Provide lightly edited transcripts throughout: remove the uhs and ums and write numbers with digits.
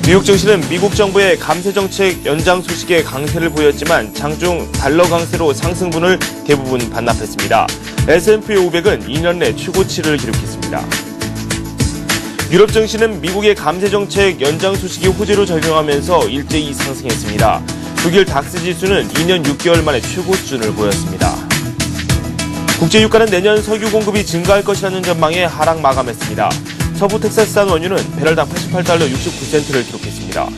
뉴욕 증시는 미국 정부의 감세 정책 연장 소식에 강세를 보였지만 장중 달러 강세로 상승분을 대부분 반납했습니다. S&P 500은 2년 내 최고치를 기록했습니다. 유럽 증시는 미국의 감세 정책 연장 소식이 호재로 작용하면서 일제히 상승했습니다. 독일 닥스 지수는 2년 6개월 만에 최고 수준을 보였습니다. 국제 유가는 내년 석유 공급이 증가할 것이라는 전망에 하락 마감했습니다. 서부 텍사스산 원유는 배럴당 88달러 69센트를 기록했습니다.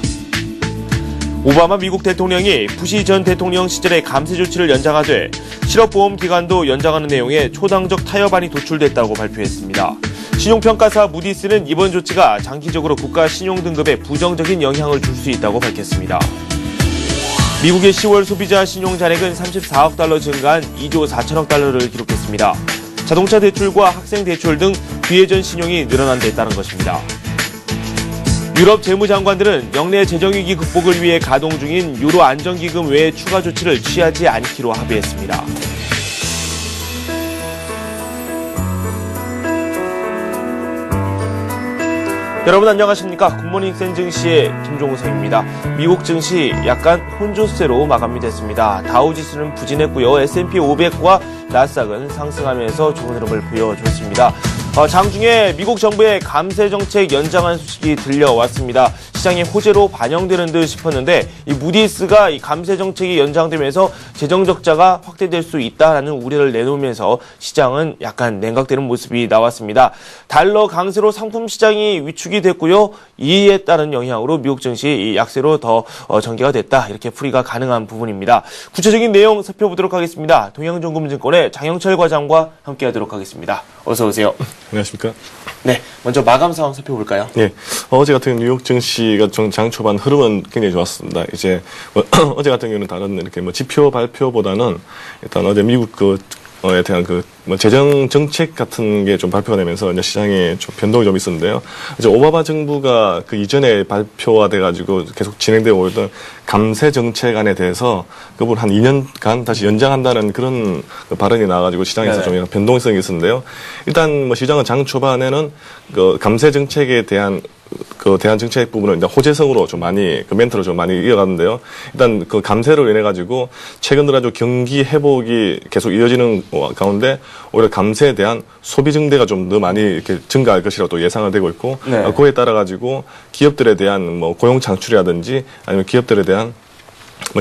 오바마 미국 대통령이 부시 전 대통령 시절에 감세 조치를 연장하되 실업보험 기간도 연장하는 내용의 초당적 타협안이 도출됐다고 발표했습니다. 신용평가사 무디스는 이번 조치가 장기적으로 국가 신용등급에 부정적인 영향을 줄 수 있다고 밝혔습니다. 미국의 10월 소비자 신용 잔액은 34억 달러 증가한 2조 4천억 달러를 기록했습니다. 자동차 대출과 학생 대출 등 비예전 신용이 늘어난 데 따른 것입니다. 유럽 재무장관들은 역내 재정위기 극복을 위해 가동 중인 유로 안정기금 외의 추가 조치를 취하지 않기로 합의했습니다. 여러분 안녕하십니까? 굿모닝 센 증시의 김종성입니다. 미국 증시 약간 혼조세로 마감이 됐습니다. 다우지수는 부진했고요. S&P 500과 나스닥은 상승하면서 좋은 흐름을 보여줬습니다. 장중에 미국 정부의 감세 정책 연장한 소식이 들려왔습니다. 시장의 호재로 반영되는 듯 싶었는데 이 무디스가 이 감세 정책이 연장되면서 재정 적자가 확대될 수 있다라는 우려를 내놓으면서 시장은 약간 냉각되는 모습이 나왔습니다. 달러 강세로 상품 시장이 위축이 됐고요. 이에 따른 영향으로 미국 증시 이 약세로 더 전개가 됐다. 이렇게 풀이가 가능한 부분입니다. 구체적인 내용 살펴보도록 하겠습니다. 동양정금증권의 장영철 과장과 함께하도록 하겠습니다. 어서 오세요. 안녕하십니까? 네, 먼저 마감 상황 살펴볼까요? 네, 어제 같은 경우 뉴욕 증시가 장 초반 흐름은 굉장히 좋았습니다. 이제 어제 같은 경우는 다른 이렇게 지표 발표보다는 일단 어제 미국 에 대한 재정 정책 같은 게 좀 발표가 되면서 이제 시장에 좀 변동이 좀 있었는데요. 이제 오바마 정부가 그 이전에 발표가 돼가지고 계속 진행되어 오던 감세 정책안에 대해서 그걸 한 2년간 다시 연장한다는 그런 발언이 나와가지고 시장에서 좀 변동성이 있었는데요. 일단 시장은 장 초반에는 감세 정책에 대한 대한 정책 부분을 이제 호재성으로 좀 많이 멘트로 좀 많이 이어갔는데요. 일단 감세로 인해 가지고 최근 들어 아주 경기 회복이 계속 이어지는 가운데 오히려 감세에 대한 소비 증대가 좀 더 많이 이렇게 증가할 것이라고 또 예상을 되고 있고, 그에 따라 가지고 기업들에 대한 고용 창출이라든지 아니면 기업들에 대한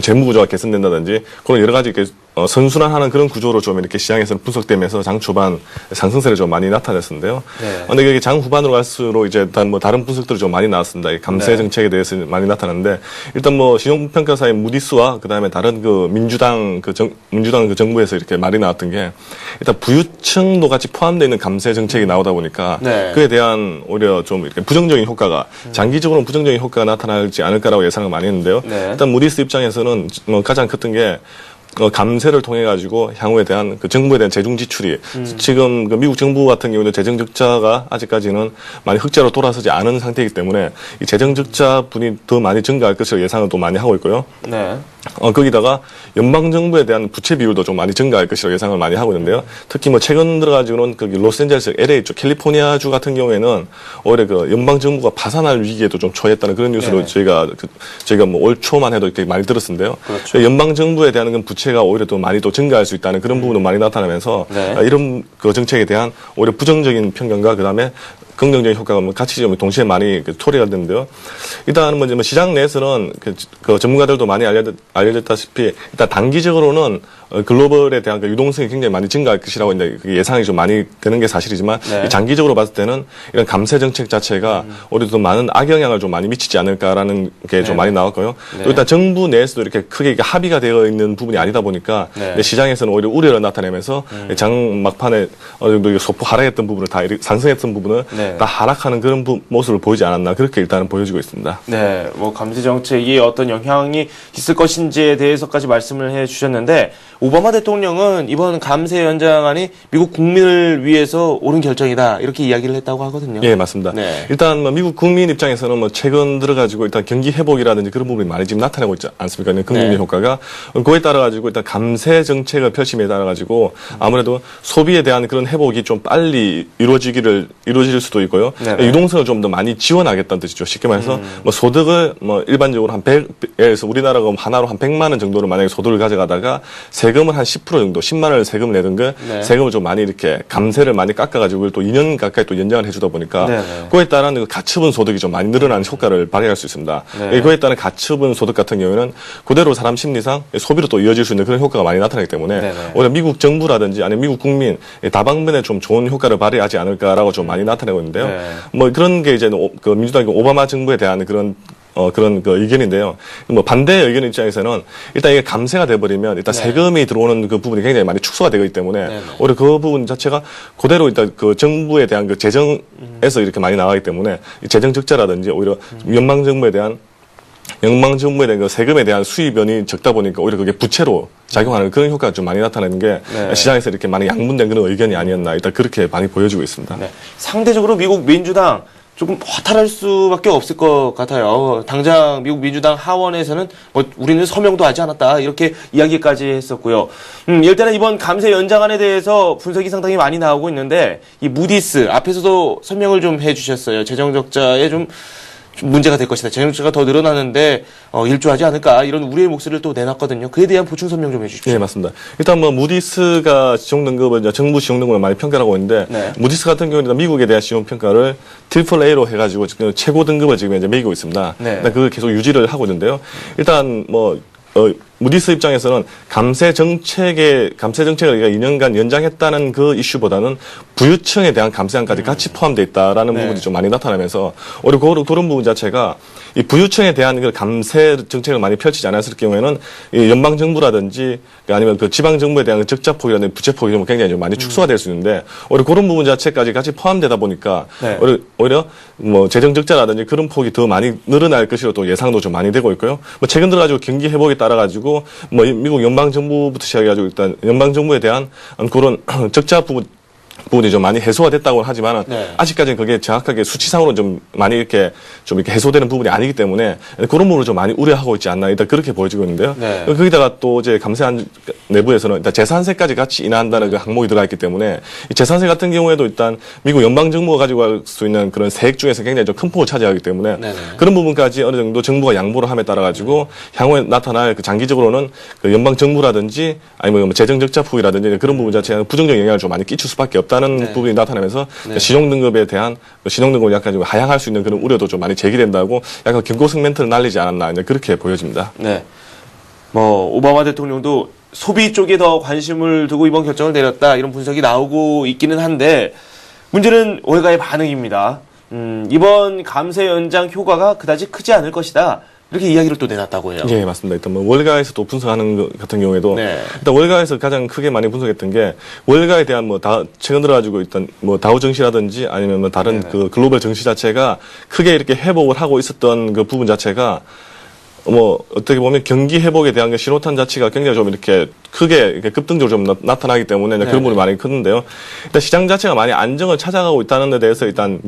재무 구조가 개선된다든지 그런 여러 가지 선순환하는 그런 구조로 좀 이렇게 시장에서는 분석되면서 장 초반 상승세를 좀 많이 나타냈었는데요. 근데 이게 장 후반으로 갈수록 이제 일단 다른 분석들이 좀 많이 나왔습니다. 이 감세 정책에 대해서 많이 나타났는데 일단 신용평가사의 무디스와 그다음에 다른 민주당 정부에서 이렇게 말이 나왔던 게 일단 부유층도 같이 포함되어 있는 감세 정책이 나오다 보니까 그에 대한 오히려 좀 이렇게 부정적인 효과가 장기적으로는 부정적인 효과가 나타나지 않을까라고 예상을 많이 했는데요. 일단 무디스 입장에서는 가장 컸던 게 감세를 통해 가지고 향후에 대한 정부에 대한 재정 지출이 지금 미국 정부 같은 경우는 재정 적자가 아직까지는 많이 흑자로 돌아서지 않은 상태이기 때문에 이 재정 적자 분이 더 많이 증가할 것으로 예상을 또 많이 하고 있고요. 거기다가 연방 정부에 대한 부채 비율도 좀 많이 증가할 것이라고 예상을 많이 하고 있는데요. 특히 최근 들어가지고는 로스앤젤레스, LA 쪽 캘리포니아주 같은 경우에는 오히려 연방 정부가 파산할 위기에도 좀 처했다는 그런 뉴스로 저희가 올 초만 해도 이렇게 많이 들었는데요. 그렇죠. 연방 정부에 대한 부채가 오히려 또 많이 또 증가할 수 있다는 그런 부분도 많이 나타나면서 이런 정책에 대한 오히려 부정적인 편견과 그다음에 긍정적인 효과가 같이 좀 동시에 많이 토리가 되는데요. 일단은 시장 내에서는 전문가들도 많이 알려졌다시피 일단 단기적으로는 글로벌에 대한 유동성이 굉장히 많이 증가할 것이라고 이제 예상이 좀 많이 되는 게 사실이지만 장기적으로 봤을 때는 이런 감세 정책 자체가 오히려 더 많은 악영향을 좀 많이 미치지 않을까라는 게 좀 많이 나왔고요. 또 일단 정부 내에서도 이렇게 크게 합의가 되어 있는 부분이 아니다 보니까 시장에서는 오히려 우려를 나타내면서 장 막판에 어느 정도 소폭 하락했던 부분을 다 상승했던 부분을 다 하락하는 그런 모습을 보이지 않았나 그렇게 일단은 보여지고 있습니다. 네, 감세 정책이 어떤 영향이 있을 것인지에 대해서까지 말씀을 해주셨는데 오바마 대통령은 이번 감세 연장안이 미국 국민을 위해서 옳은 결정이다 이렇게 이야기를 했다고 하거든요. 예, 맞습니다. 일단 미국 국민 입장에서는 최근 들어가지고 일단 경기 회복이라든지 그런 부분이 많이 지금 나타나고 있지 않습니까? 긍정적인 효과가 그에 따라 가지고 일단 감세 정책을 펼침에 따라 가지고 아무래도 소비에 대한 그런 회복이 좀 빨리 이루어질 수도 수도 있고요. 네네. 유동성을 좀 더 많이 지원하겠다는 뜻이죠. 쉽게 말해서 뭐 소득을 뭐 일반적으로 한 100에서 우리나라가 하나로 한 100만 원 정도를 만약에 소득을 가져가다가 세금을 한 10% 정도 10만 원을 세금을 내던 거 네. 세금을 좀 많이 이렇게 감세를 많이 깎아가지고 또 2년 가까이 또 연장을 해주다 보니까 네네. 그에 따른 그 가처분 소득이 좀 많이 늘어나는 효과를 발휘할 수 있습니다. 네. 그에 따른 가처분 소득 같은 경우에는 그대로 사람 심리상 소비로 또 이어질 수 있는 그런 효과가 많이 나타나기 때문에 네네. 오히려 미국 정부라든지 아니면 미국 국민 다방면에 좀 좋은 효과를 발휘하지 않을까라고 좀 많이 나타내고 있는데요. 네. 뭐 그런 게 이제 그 민주당 오바마 정부에 대한 그런 그 의견인데요. 뭐 반대 의견 입장에서는 일단 이게 감세가 돼버리면 일단 네. 세금이 들어오는 그 부분이 굉장히 많이 축소가 되고 있기 때문에 네네. 오히려 그 부분 자체가 그대로 일단 그 정부에 대한 그 재정에서 이렇게 많이 나가기 때문에 이 재정 적자라든지 오히려 연방 정부에 대한 그 세금에 대한 수입원이 적다 보니까 오히려 그게 부채로 작용하는 그런 효과가 좀 많이 나타나는 게 네. 시장에서 이렇게 많이 양분된 그런 의견이 아니었나 일단 그렇게 많이 보여지고 있습니다. 네. 상대적으로 미국 민주당 조금 허탈할 수밖에 없을 것 같아요. 당장 미국 민주당 하원에서는 뭐 우리는 서명도 하지 않았다 이렇게 이야기까지 했었고요. 일단은 이번 감세 연장안에 대해서 분석이 상당히 많이 나오고 있는데 이 무디스 앞에서도 설명을 좀 해주셨어요. 재정 적자에 좀 문제가 될 것이다. 재정 적자가 더 늘어나는데 일조하지 않을까 이런 우려의 목소리를 또 내놨거든요. 그에 대한 보충 설명 좀 해주십시오. 네, 맞습니다. 일단 뭐 무디스가 지정 등급을 이제 정부 지정 등급을 많이 평가하고 있는데 네. 무디스 같은 경우는 미국에 대한 지정 평가를 트리플 A로 해가지고 지금 최고 등급을 지금 이제 매기고 있습니다. 네. 일단 그걸 계속 유지를 하고 있는데요. 일단 뭐 무디스 입장에서는 감세 정책을 2년간 연장했다는 그 이슈보다는 부유층에 대한 감세안까지 같이 포함되어 있다라는 네. 부분이 좀 많이 나타나면서 오히려 그런 부분 자체가 이 부유층에 대한 그 감세 정책을 많이 펼치지 않았을 경우에는 이 연방 정부라든지 아니면 그 지방 정부에 대한 적자 폭이라든지 부채 폭이 좀 굉장히 좀 많이 축소가 될 수 있는데 오히려 그런 부분 자체까지 같이 포함되다 보니까 네. 오히려 뭐 재정 적자라든지 그런 폭이 더 많이 늘어날 것으로 또 예상도 좀 많이 되고 있고요. 뭐 최근 들어 가지고 경기 회복에 따라 가지고 뭐 미국 연방 정부부터 시작해가지고 일단 연방 정부에 대한 그런 적자 부분이 좀 많이 해소가 됐다고 하지만은 네. 아직까지는 그게 정확하게 수치상으로 좀 많이 이렇게 해소되는 부분이 아니기 때문에 그런 부분을 좀 많이 우려하고 있지 않나 일단 그렇게 보여지고 있는데요. 네. 거기다가 또 이제 감세안 내부에서는 일단 재산세까지 같이 인하한다는 그 항목이 들어가 있기 때문에 이 재산세 같은 경우에도 일단 미국 연방 정부가 가지고 갈 수 있는 그런 세액 중에서 굉장히 좀 큰 폭을 차지하기 때문에 네네. 그런 부분까지 어느 정도 정부가 양보를 함에 따라 가지고 향후에 나타날 그 장기적으로는 그 연방 정부라든지 아니면 뭐 재정 적자 폭이라든지 그런 부분 자체가 부정적 영향을 좀 많이 끼칠 수밖에 없다는 네. 부분이 나타나면서 네. 신용등급에 대한 신용등급을 약간 좀 하향할 수 있는 그런 우려도 좀 많이 제기된다고 약간 경고성 멘트를 날리지 않았나 이제 그렇게 보여집니다. 네. 뭐 오바마 대통령도 소비 쪽에 더 관심을 두고 이번 결정을 내렸다 이런 분석이 나오고 있기는 한데 문제는 월가의 반응입니다. 이번 감세 연장 효과가 그다지 크지 않을 것이다. 이렇게 이야기를 또 내놨다고 해요. 예, 맞습니다. 일단 뭐 월가에서 또 분석하는 것 같은 경우에도 네. 일단 월가에서 가장 크게 많이 분석했던 게 월가에 대한 뭐 최근 들어 가지고 일단 뭐 다우 증시라든지 아니면 뭐 다른 네네. 그 글로벌 증시 자체가 크게 이렇게 회복을 하고 있었던 그 부분 자체가 뭐 어떻게 보면 경기 회복에 대한 그 신호탄 자체가 굉장히 좀 이렇게 크게 이렇게 급등적으로 좀 나타나기 때문에 네. 그런 부분이 많이 크는데요. 일단 시장 자체가 많이 안정을 찾아가고 있다는 데 대해서 일단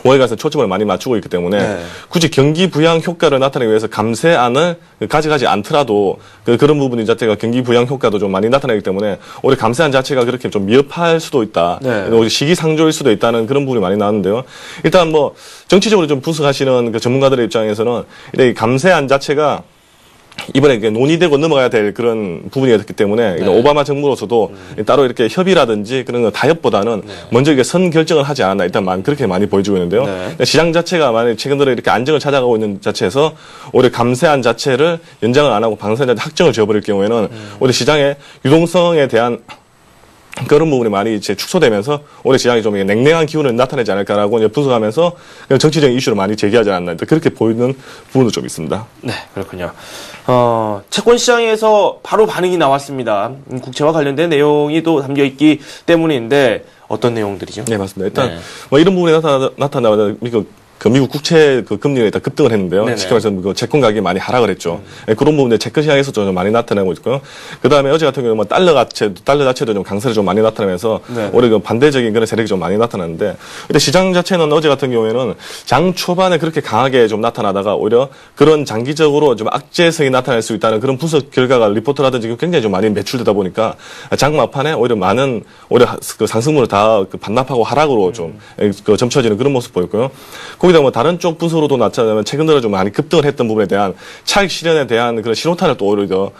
월가에서 초점을 많이 맞추고 있기 때문에 네. 굳이 경기 부양 효과를 나타내기 위해서 감세안을 가져가지 않더라도 그런 부분 자체가 경기 부양 효과도 좀 많이 나타나기 때문에 오히려 감세안 자체가 그렇게 좀 미흡할 수도 있다. 네. 오히려 시기상조일 수도 있다는 그런 부분이 많이 나왔는데요. 일단 뭐 정치적으로 좀 분석하시는 그 전문가들의 입장에서는 이 감세안 자체가 이번에 논의되고 넘어가야 될 그런 부분이었기 때문에 네. 오바마 정부로서도 따로 이렇게 협의라든지 그런 거 타협보다는 네. 먼저 이게 선 결정을 하지 않았나 일단 그렇게 많이 보여지고 있는데요. 네. 시장 자체가 만약 최근 들어 이렇게 안정을 찾아가고 있는 자체에서 올해 감세안 자체를 연장을 안 하고 방사제 확정을 지어버릴 경우에는 올해 시장의 유동성에 대한 그런 부분이 많이 이제 축소되면서 올해 시장이 좀 냉랭한 기운을 나타내지 않을까라고 이제 분석하면서 정치적인 이슈를 많이 제기하지 않았나 그렇게 보이는 부분도 좀 있습니다. 네, 그렇군요. 채권 시장에서 바로 반응이 나왔습니다. 국채와 관련된 내용이 또 담겨 있기 때문인데 어떤 내용들이죠? 네, 맞습니다. 일단 네. 뭐 이런 부분이 나타나자마자 미국 그 미국 국채 그 금리가 일단 급등을 했는데요. 네네. 쉽게 말해서 그 채권 가격이 많이 하락을 했죠. 예, 그런 부분에 채권 시장에서 좀 많이 나타나고 있고요. 그 다음에 어제 같은 경우는 뭐 달러 자체도 좀 강세를 좀 많이 나타나면서 네네. 올해 그 반대적인 그런 세력이 좀 많이 나타났는데, 근데 시장 자체는 어제 같은 경우에는 장 초반에 그렇게 강하게 좀 나타나다가 오히려 그런 장기적으로 좀 악재성이 나타날 수 있다는 그런 분석 결과가 리포트라든지 굉장히 좀 많이 매출되다 보니까 장 막판에 오히려 그 상승분을 다 그 반납하고 하락으로 좀 그 점쳐지는 그런 모습 보였고요. 거기다 뭐 다른 쪽 분석으로도 나타나면 최근 들어 좀 많이 급등을 했던 부분에 대한 차익 실현에 대한 그런 신호탄을 또 오히려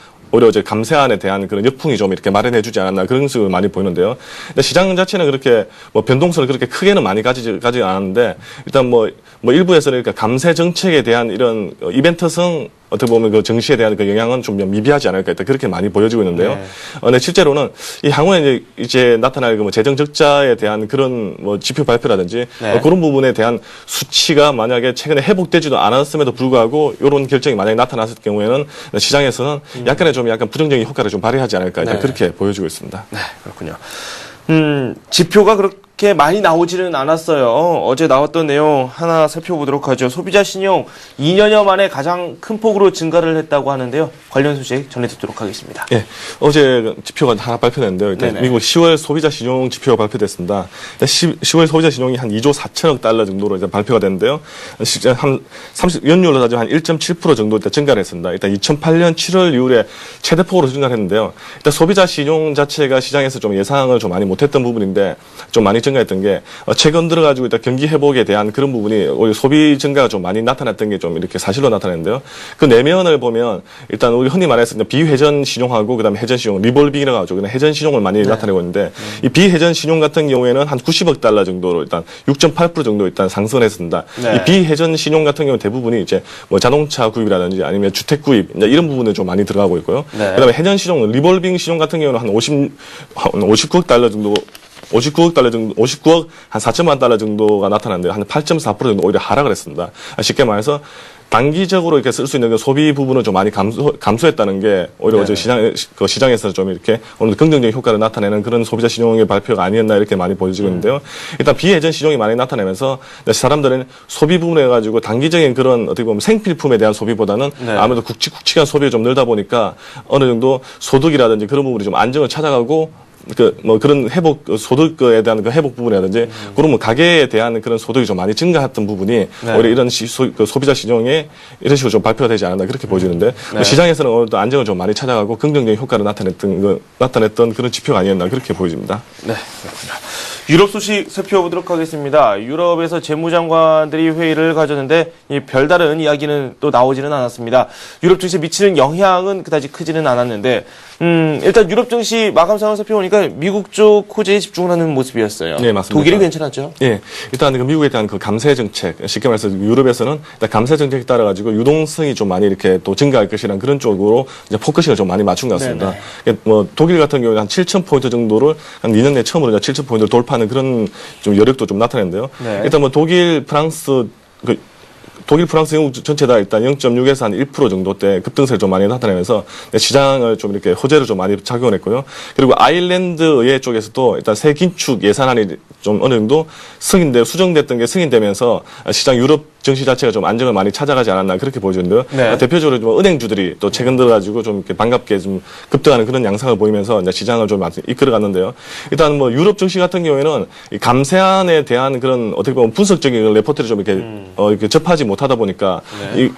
이제 감세안에 대한 그런 역풍이 좀 이렇게 마련해주지 않았나 그런 식으로 많이 보이는데요. 근데 시장 자체는 그렇게 뭐 변동성을 그렇게 크게는 많이 가지지 않았는데 일단 뭐 일부에서는 그러니까 감세 정책에 대한 이런 이벤트성 어떻게 보면 그 증시에 대한 그 영향은 좀 미비하지 않을까 일단 그렇게 많이 보여지고 있는데요. 네. 근데 실제로는 이 향후에 이제 나타날 그 뭐 재정 적자에 대한 그런 뭐 지표 발표라든지 네. 그런 부분에 대한 수치가 만약에 최근에 회복되지도 않았음에도 불구하고 이런 결정이 만약에 나타났을 경우에는 시장에서는 약간 부정적인 효과를 좀 발휘하지 않을까 일단 네. 그렇게 보여지고 있습니다. 네, 그렇군요. 지표가 그렇게 많이 나오지는 않았어요. 어제 나왔던 내용 하나 살펴보도록 하죠. 소비자 신용 2년여 만에 가장 큰 폭으로 증가를 했다고 하는데요. 관련 소식 전해 듣도록 하겠습니다. 예, 어제 지표가 하나 발표됐는데요. 일단 네네. 미국 10월 소비자 신용 지표가 발표됐습니다. 10월 소비자 신용이 한 2조 4천억 달러 정도로 일단 발표가 됐는데요. 실제 연율로 따지면 한 1.7% 정도 일단 증가를 했습니다. 일단 2008년 7월 이후에 최대폭으로 증가를 했는데요. 일단 소비자 신용 자체가 시장에서 좀 예상을 좀 많이 못했던 부분인데 좀 많이 증가했던 게 최근 들어가지고 일단 경기 회복에 대한 그런 부분이 오히려 소비 증가가 좀 많이 나타났던 게 좀 이렇게 사실로 나타났는데요. 그 내면을 보면 일단 우리 흔히 말해서 비회전 신용하고 그다음에 회전 신용, 리볼빙이라고 하죠. 그냥 회전 신용을 많이 나타내고 있는데 이 비회전 신용 같은 경우에는 한 90억 달러 정도로 일단 6.8% 정도 일단 상승을 했습니다. 네. 이 비회전 신용 같은 경우는 대부분이 이제 뭐 자동차 구입이라든지 아니면 주택 구입 이런 부분에 좀 많이 들어가고 있고요. 네. 그다음에 회전 신용, 리볼빙 신용 같은 경우는 한 59억 달러 정도 59억 한 4천만 달러 정도가 나타났는데 한 8.4% 정도 오히려 하락을 했습니다. 쉽게 말해서 단기적으로 이렇게 쓸 수 있는 그 소비 부분을 좀 많이 감소했다는 게 오히려 네. 어제 시장에서 좀 이렇게 어느 정도 긍정적인 효과를 나타내는 그런 소비자 신용의 발표가 아니었나 이렇게 많이 보여지고 있는데요. 일단 비회전 신용이 많이 나타나면서 사람들은 소비 부분에 가지고 단기적인 그런 어떻게 보면 생필품에 대한 소비보다는 네. 아무래도 굵직굵직한 소비가 좀 늘다 보니까 어느 정도 소득이라든지 그런 부분이 좀 안정을 찾아가고 그런 회복, 소득에 대한 그 회복 부분이라든지, 그런 가계에 대한 그런 소득이 좀 많이 증가했던 부분이, 네. 오히려 이런 소비자 신용에 이런 식으로 좀 발표가 되지 않았나 그렇게 보여지는데, 네. 시장에서는 오늘 또 안정을 좀 많이 찾아가고 긍정적인 효과를 나타냈던 그런 지표가 아니었나 그렇게 보여집니다. 네, 그렇군요. 유럽 소식 살펴보도록 하겠습니다. 유럽에서 재무장관들이 회의를 가졌는데 별다른 이야기는 또 나오지는 않았습니다. 유럽 증시에 미치는 영향은 그다지 크지는 않았는데 일단 유럽 증시 마감 상황 살펴보니까 미국 쪽 호재에 집중을 하는 모습이었어요. 네, 맞습니다. 독일이 괜찮았죠? 예, 일단 그 미국에 대한 그 감세 정책, 쉽게 말해서 유럽에서는 일단 감세 정책에 따라 가지고 유동성이 좀 많이 이렇게 또 증가할 것이라는 그런 쪽으로 이제 포커싱을 좀 많이 맞춘 것 같습니다. 뭐 독일 같은 경우는 한 7,000포인트 정도를 한 2년 내 처음으로 7,000포인트를 돌파하는 그런 좀 여력도 좀 나타내는데요. 네. 일단 뭐 독일, 프랑스, 영국 전체 다 일단 0.6에서 한 1% 정도대 급등세를 좀 많이 나타내면서 시장을 좀 이렇게 호재를 좀 많이 작용을 했고요. 그리고 아일랜드 의회 쪽에서도 일단 새 긴축 예산안이 좀 어느 정도 수정됐던 게 승인되면서 시장 유럽 증시 자체가 좀 안정을 많이 찾아가지 않았나 그렇게 보여지는데요. 네. 대표적으로 좀 은행주들이 또 최근 들어가지고 좀 이렇게 반갑게 좀 급등하는 그런 양상을 보이면서 이제 시장을 좀 이끌어갔는데요. 일단 뭐 유럽 증시 같은 경우에는 이 감세안에 대한 그런 어떻게 보면 분석적인 레포트를 좀 이렇게 접하지 못하다 보니까 네.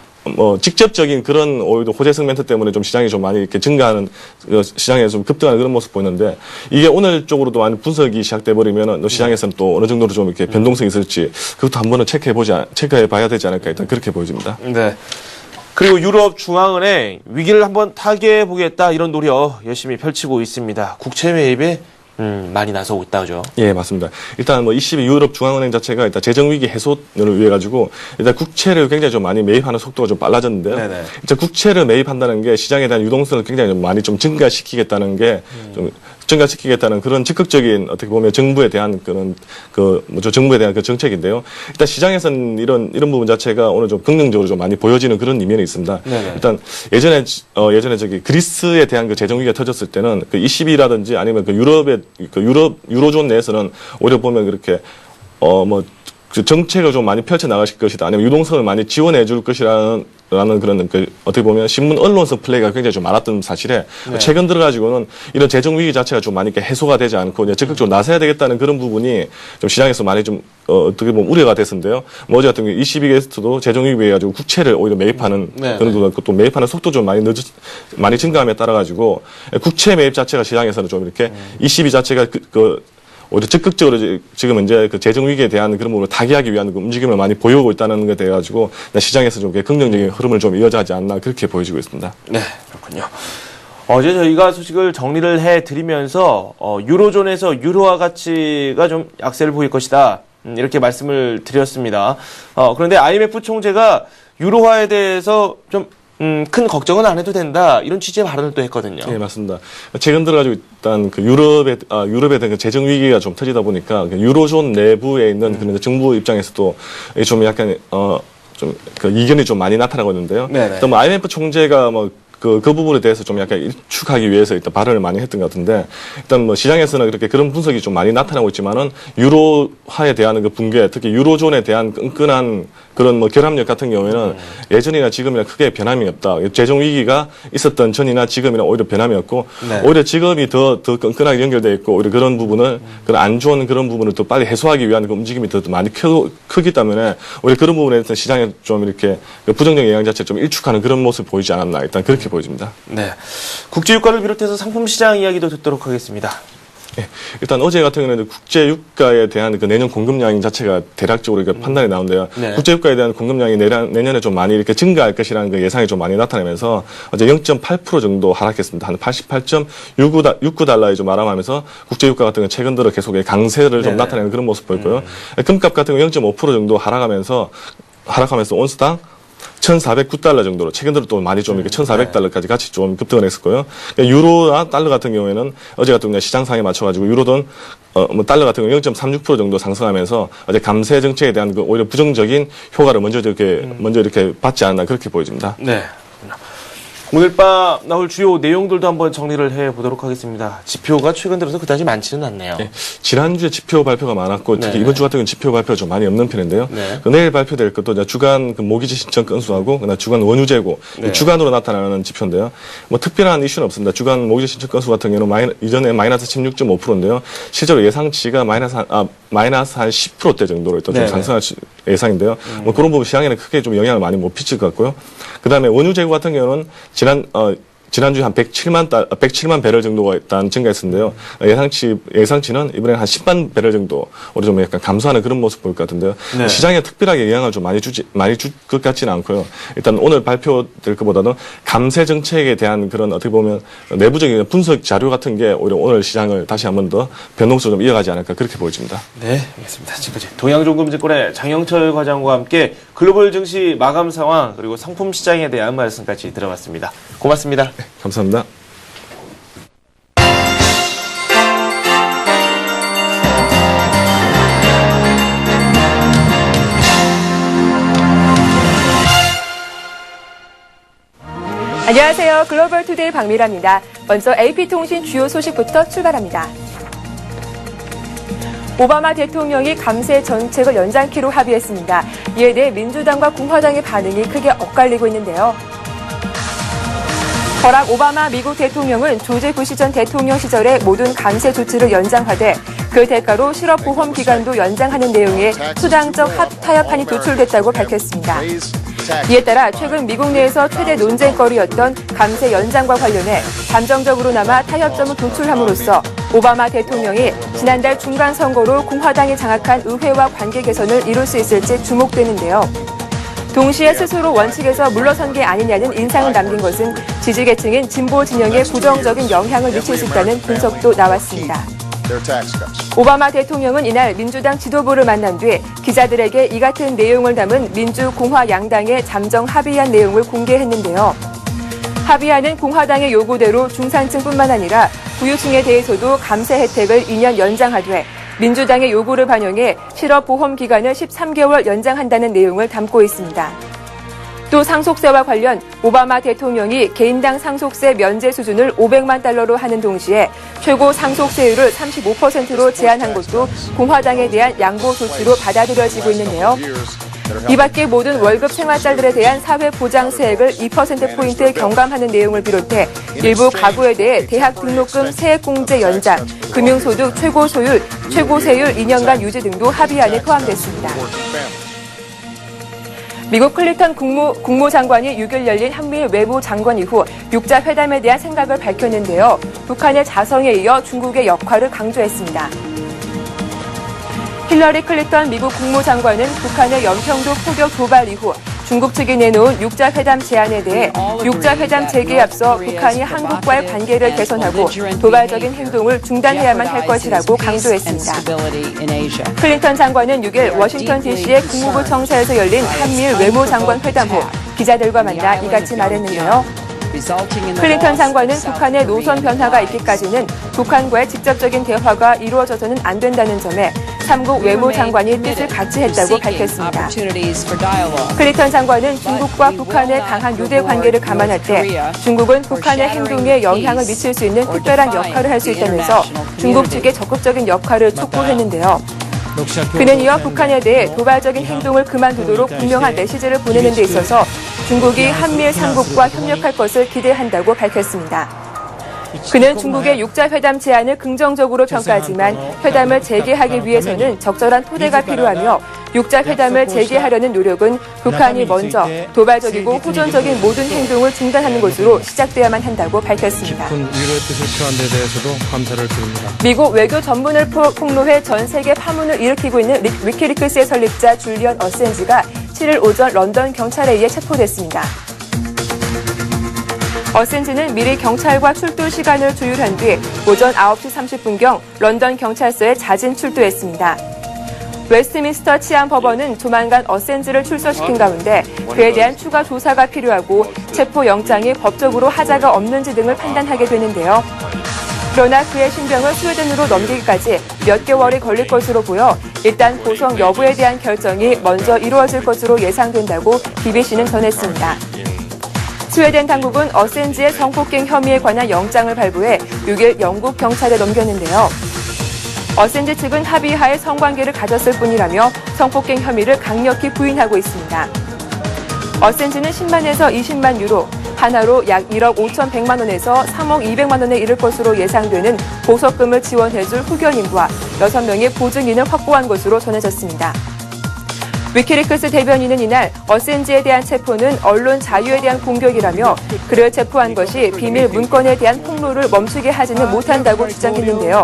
직접적인 그런 오히려 호재성 멘트 때문에 좀 시장이 좀 많이 이렇게 증가하는, 시장에 좀 급등하는 그런 모습 보이는데, 이게 오늘 쪽으로도 많이 분석이 시작돼 버리면은 시장에서는 또 어느 정도로 좀 이렇게 변동성이 있을지, 그것도 한 번은 체크해 봐야 되지 않을까 일단 그렇게 보여집니다. 네. 그리고 유럽 중앙은행 위기를 한번 타개해 보겠다 이런 노력 열심히 펼치고 있습니다. 국채 매입에 많이 나서고 있다죠. 예, 맞습니다. 일단 뭐 22 유럽 중앙은행 자체가 일단 재정 위기 해소를 위해 가지고 일단 국채를 굉장히 좀 많이 매입하는 속도가 좀 빨라졌는데요. 네네. 일단 국채를 매입한다는 게 시장에 대한 유동성을 굉장히 좀 많이 좀 증가시키겠다는 증가시키겠다는 그런 적극적인 어떻게 보면 정부에 대한 그런 정부에 대한 그 정책인데요. 일단 시장에서는 이런 부분 자체가 오늘 좀 긍정적으로 좀 많이 보여지는 그런 이면이 있습니다. 네네. 일단 예전에 그리스에 대한 그 재정 위기가 터졌을 때는 그 ECB라든지 아니면 그 유로존 내에서는 오히려 보면 그렇게 그 정책을 좀 많이 펼쳐 나가실 것이다. 아니면 유동성을 많이 지원해 줄 것이라는 그런 그 어떻게 보면 신문 언론성 플레이가 굉장히 좀 많았던 사실에 네. 최근 들어가지고는 이런 재정 위기 자체가 좀 많이 이렇게 해소가 되지 않고 이제 적극적으로 나서야 되겠다는 그런 부분이 좀 시장에서 많이 좀 어떻게 보면 우려가 됐었는데요. 뭐 어제 같은 경우 22게스트도 재정 위기에 가지고 국채를 오히려 매입하는 네. 그런 것도 또 매입하는 속도 좀 많이 증가함에 따라 가지고 국채 매입 자체가 시장에서는 좀 이렇게 22 자체가 오히려 적극적으로 지금 이제 그 재정 위기에 대한 그런 부분을 타개하기 위한 그 움직임을 많이 보이고 있다는 것에 대해 가지고 시장에서 좀 긍정적인 흐름을 좀 이어가지 않나 그렇게 보여지고 있습니다. 네, 그렇군요. 어제 저희가 소식을 정리를 해드리면서 유로존에서 유로화 가치가 좀 약세를 보일 것이다 이렇게 말씀을 드렸습니다. 그런데 IMF 총재가 유로화에 대해서 좀 큰 걱정은 안 해도 된다 이런 취지의 발언을 또 했거든요. 네, 맞습니다. 최근 들어가지고 일단 그 유럽에 대한 그 재정 위기가 좀 터지다 보니까 그 유로존 내부에 있는 그런 정부 입장에서도 좀 약간 좀 그 이견이 좀 많이 나타나고 있는데요. 네네. 또 뭐 IMF 총재가 그 부분에 대해서 좀 약간 일축하기 위해서 일단 발언을 많이 했던 것 같은데, 일단 뭐 시장에서는 그렇게 그런 분석이 좀 많이 나타나고 있지만은, 유로화에 대한 그 붕괴, 특히 유로존에 대한 끈끈한 그런 뭐 결합력 같은 경우에는 예전이나 지금이나 크게 변함이 없다. 재정 위기가 있었던 전이나 지금이나 오히려 변함이 없고, 네. 오히려 지금이 더 끈끈하게 연결되어 있고, 오히려 그런 부분을, 그런 안 좋은 그런 부분을 또 빨리 해소하기 위한 그 움직임이 더 많이 크기 때문에, 오히려 그런 부분에 대해서 시장에 좀 이렇게 부정적 영향 자체를 좀 일축하는 그런 모습을 보이지 않았나. 일단 그렇게 보여집니다. 네. 국제유가를 비롯해서 상품시장 이야기도 듣도록 하겠습니다. 예, 일단 어제 같은 경우는 국제 유가에 대한 그 내년 공급량 자체가 대략적으로 이렇게 판단이 나오는데요. 네. 국제 유가에 대한 공급량이 내년에 좀 많이 이렇게 증가할 것이라는 그 예상이 좀 많이 나타나면서 어제 0.8% 정도 하락했습니다. 한 88.69달러에 좀 마감하면서 국제 유가 같은 경우 최근 들어 계속 강세를 좀 네네. 나타내는 그런 모습 보였고요. 금값 같은 경우 0.5% 정도 하락하면서 온스당 1,409달러 정도로 최근 들어 또 많이 좀 이렇게 1,400달러까지 같이 좀 급등을 했었고요. 유로나 달러 같은 경우에는 어제 같은 경우 시장상에 맞춰가지고 유로돈 뭐 달러 같은 경우 0.36% 정도 상승하면서 어제 감세 정책에 대한 그 오히려 부정적인 효과를 먼저 이렇게 받지 않았나 그렇게 보여집니다. 네. 오늘 밤 나올 주요 내용들도 한번 정리를 해보도록 하겠습니다. 지표가 최근 들어서 그다지 많지는 않네요. 네, 지난주에 지표 발표가 많았고 특히 네. 이번 주 같은 경우는 지표 발표가 좀 많이 없는 편인데요. 네. 그 내일 발표될 것도 이제 주간 그 모기지 신청 건수하고 그다음 주간 원유 재고 네. 주간으로 나타나는 지표인데요. 뭐 특별한 이슈는 없습니다. 주간 모기지 신청 건수 같은 경우는 이전에 마이너스 16.5%인데요. 실제로 예상치가 마이너스 한 10%대 정도로 또 좀 네네. 상승할 예상인데요. 뭐 그런 부분 시장에는 크게 좀 영향을 많이 못 미칠 것 같고요. 그다음에 원유 재고 같은 경우는 지난주에 한 107만 배럴 정도가 일단 증가했었는데요. 예상치는 이번에 한 10만 배럴 정도, 우리 좀 약간 감소하는 그런 모습 보일 것 같은데요. 네. 시장에 특별하게 영향을 좀 많이 줄 것 같지는 않고요. 일단 오늘 발표될 것보다는 감세 정책에 대한 그런 어떻게 보면 내부적인 분석 자료 같은 게 오히려 오늘 시장을 다시 한 번 더 변동성을 좀 이어가지 않을까 그렇게 보여집니다. 네, 알겠습니다. 지금까지 동양종금증권의 장영철 과장과 함께 글로벌 증시 마감 상황 그리고 상품 시장에 대한 말씀까지 들어봤습니다. 고맙습니다. 감사합니다. 안녕하세요. 글로벌 투데이 박미라입니다. 먼저 AP통신 주요 소식부터 출발합니다. 오바마 대통령이 감세 정책을 연장키로 합의했습니다. 이에 대해 민주당과 공화당의 반응이 크게 엇갈리고 있는데요. 버락 오바마 미국 대통령은 조지 부시 전 대통령 시절에 모든 감세 조치를 연장하되 그 대가로 실업보험 기간도 연장하는 내용의 수당적 타협안이 도출됐다고 밝혔습니다. 이에 따라 최근 미국 내에서 최대 논쟁거리였던 감세 연장과 관련해 잠정적으로나마 타협점을 도출함으로써 오바마 대통령이 지난달 중간 선거로 공화당이 장악한 의회와 관계 개선을 이룰 수 있을지 주목되는데요. 동시에 스스로 원칙에서 물러선 게 아니냐는 인상을 남긴 것은 지지계층인 진보 진영에 부정적인 영향을 미칠 수 있다는 분석도 나왔습니다. 오바마 대통령은 이날 민주당 지도부를 만난 뒤 기자들에게 이 같은 내용을 담은 민주, 공화 양당의 잠정 합의안 내용을 공개했는데요. 합의안은 공화당의 요구대로 중산층뿐만 아니라 부유층에 대해서도 감세 혜택을 2년 연장하되 민주당의 요구를 반영해 실업보험 기간을 13개월 연장한다는 내용을 담고 있습니다. 또 상속세와 관련 오바마 대통령이 개인당 상속세 면제 수준을 $500만 하는 동시에 최고 상속세율을 35%로 제한한 것도 공화당에 대한 양보 조치로 받아들여지고 있는데요. 이 밖에 모든 월급 생활자들에 대한 사회보장세액을 2%포인트 경감하는 내용을 비롯해 일부 가구에 대해 대학 등록금 세액공제 연장, 금융소득 최고세율 2년간 유지 등도 합의안에 포함됐습니다. 미국 클린턴 국무장관이 6일 열린 한미일 외무장관 이후 6자 회담에 대한 생각을 밝혔는데요. 북한의 자성에 이어 중국의 역할을 강조했습니다. 힐러리 클린턴 미국 국무장관은 북한의 연평도 포격 도발 이후 중국 측이 내놓은 6자 회담 제안에 대해 6자 회담 재개에 앞서 북한이 한국과의 관계를 개선하고 도발적인 행동을 중단해야만 할 것이라고 강조했습니다. 클린턴 장관은 6일 워싱턴 DC의 국무부 청사에서 열린 한미일 외무장관 회담 후 기자들과 만나 이같이 말했는데요. 클린턴 장관은 북한의 노선 변화가 있기까지는 북한과의 직접적인 대화가 이루어져서는 안 된다는 점에 3국 외무장관이 뜻을 같이 했다고 밝혔습니다. 클린턴 장관은 중국과 북한의 강한 유대 관계를 감안할 때 중국은 북한의 행동에 영향을 미칠 수 있는 특별한 역할을 할 수 있다면서 중국 측의 적극적인 역할을 촉구했는데요. 그는 이어 북한에 대해 도발적인 행동을 그만두도록 분명한 메시지를 보내는 데 있어서 중국이 한미일 3국과 협력할 것을 기대한다고 밝혔습니다. 그는 중국의 6자 회담 제안을 긍정적으로 평가하지만 회담을 재개하기 위해서는 적절한 토대가 필요하며 6자 회담을 재개하려는 노력은 북한이 먼저 도발적이고 호전적인 모든 행동을 중단하는 것으로 시작돼야만 한다고 밝혔습니다. 깊은 위로의 뜻을 표한 데 대해서도 감사를 드립니다. 미국 외교 전문을 폭로해 전 세계 파문을 일으키고 있는 위키리크스의 설립자 줄리언 어센지가 7일 오전 런던 경찰에 의해 체포됐습니다. 어센지는 미리 경찰과 출두 시간을 조율한 뒤 오전 9시 30분경 런던 경찰서에 자진 출두했습니다. 웨스트민스터 치안법원은 조만간 어센지를 출소시킨 가운데 그에 대한 추가 조사가 필요하고 체포 영장이 법적으로 하자가 없는지 등을 판단하게 되는데요. 그러나 그의 신병을 스웨덴으로 넘기기까지 몇 개월이 걸릴 것으로 보여 일단 고성 여부에 대한 결정이 먼저 이루어질 것으로 예상된다고 BBC는 전했습니다. 스웨덴 당국은 어센지의 성폭행 혐의에 관한 영장을 발부해 6일 영국 경찰에 넘겼는데요. 어센지 측은 합의하에 성관계를 가졌을 뿐이라며 성폭행 혐의를 강력히 부인하고 있습니다. 어센지는 10만에서 20만 유로, 하나로 약 1억 5,100만 원에서 3억 200만 원에 이를 것으로 예상되는 보석금을 지원해줄 후견인과 6명의 보증인을 확보한 것으로 전해졌습니다. 위키리크스 대변인은 이날 어센지에 대한 체포는 언론 자유에 대한 공격이라며 그를 체포한 것이 비밀 문건에 대한 폭로를 멈추게 하지는 못한다고 주장했는데요.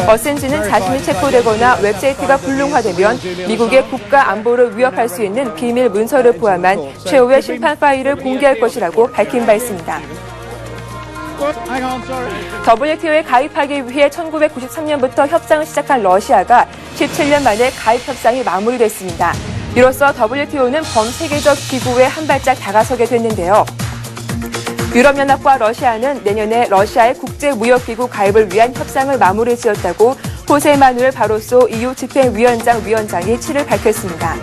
어센지는 자신이 체포되거나 웹사이트가 불능화되면 미국의 국가 안보를 위협할 수 있는 비밀 문서를 포함한 최후의 심판 파일을 공개할 것이라고 밝힌 바 있습니다. WTO에 가입하기 위해 1993년부터 협상을 시작한 러시아가 17년 만에 가입 협상이 마무리됐습니다. 이로써 WTO는 범세계적 기구에 한 발짝 다가서게 됐는데요. 유럽연합과 러시아는 내년에 러시아의 국제무역기구 가입을 위한 협상을 마무리 지었다고 호세 마누엘 바로소 EU 집행위원장 위원장이 7일 밝혔습니다.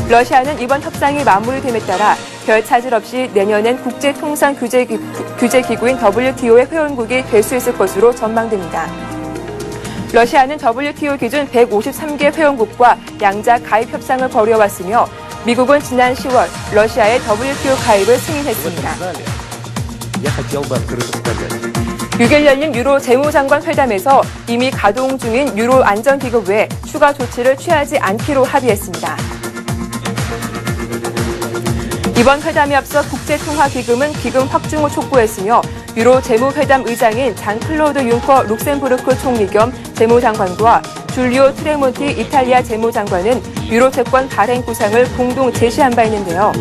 러시아는 이번 협상이 마무리됨에 따라 별 차질 없이 내년엔 국제통상규제기구인 WTO의 회원국이 될 수 있을 것으로 전망됩니다. 러시아는 WTO 기준 153개 회원국과 양자 가입 협상을 벌여왔으며 미국은 지난 10월 러시아의 WTO 가입을 승인했습니다. 6일 열린 유로 재무장관 회담에서 이미 가동 중인 유로 안전기금 외에 추가 조치를 취하지 않기로 합의했습니다. 이번 회담에 앞서 국제통화기금은 기금 확충을 촉구했으며 유로 재무회담 의장인 장 클로드 융커 룩셈부르크 총리 겸 재무장관과 줄리오 트레몬티 이탈리아 재무장관은 유로 채권 발행 구상을 공동 제시한 바 있는데요.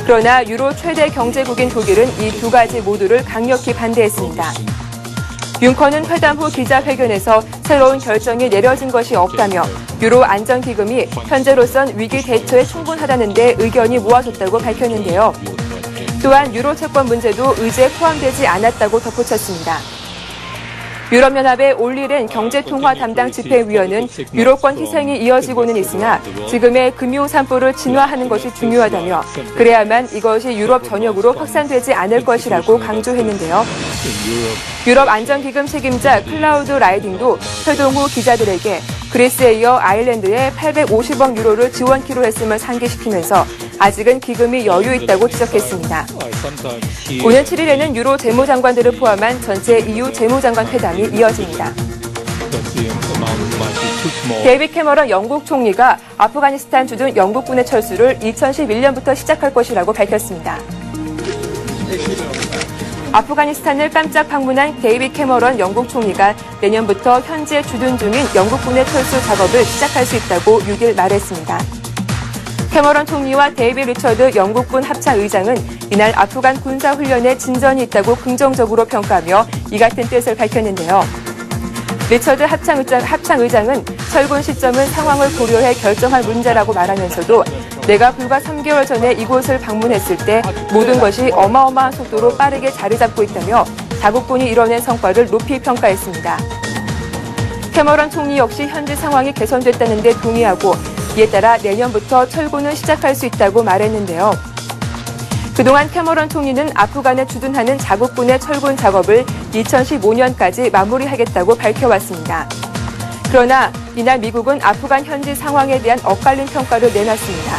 그러나 유로 최대 경제국인 독일은 이 두 가지 모두를 강력히 반대했습니다. 융커는 회담 후 기자회견에서 새로운 결정이 내려진 것이 없다며 유로 안전기금이 현재로선 위기 대처에 충분하다는 데 의견이 모아졌다고 밝혔는데요. 또한 유로 채권 문제도 의제에 포함되지 않았다고 덧붙였습니다. 유럽연합의 올리렌 경제통화 담당 집행위원은 유로권 희생이 이어지고는 있으나 지금의 금융 산불을 진화하는 것이 중요하다며 그래야만 이것이 유럽 전역으로 확산되지 않을 것이라고 강조했는데요. 유럽 안전기금 책임자 클라우드 라이딩도 회동 후 기자들에게 그리스에 이어 아일랜드에 850억 유로를 지원키로 했음을 상기시키면서 아직은 기금이 여유 있다고 지적했습니다. 오는 7일에는 유로 재무장관들을 포함한 전체 EU 재무장관 회담이 이어집니다. 데이빗 캐머런 영국 총리가 아프가니스탄 주둔 영국군의 철수를 2011년부터 시작할 것이라고 밝혔습니다. 아프가니스탄을 깜짝 방문한 데이빗 캐머런 영국 총리가 내년부터 현재 주둔 중인 영국군의 철수 작업을 시작할 수 있다고 6일 말했습니다. 캐머런 총리와 데이빗 리처드 영국군 합참의장은 이날 아프간 군사훈련에 진전이 있다고 긍정적으로 평가하며 이 같은 뜻을 밝혔는데요. 리처드 합참의장은 철군 시점은 상황을 고려해 결정할 문제라고 말하면서도 내가 불과 3개월 전에 이곳을 방문했을 때 모든 것이 어마어마한 속도로 빠르게 자리 잡고 있다며 자국군이 이뤄낸 성과를 높이 평가했습니다. 캐머런 총리 역시 현지 상황이 개선됐다는 데 동의하고 이에 따라 내년부터 철군을 시작할 수 있다고 말했는데요. 그동안 캐머런 총리는 아프간에 주둔하는 자국군의 철군 작업을 2015년까지 마무리하겠다고 밝혀왔습니다. 그러나 이날 미국은 아프간 현지 상황에 대한 엇갈린 평가를 내놨습니다.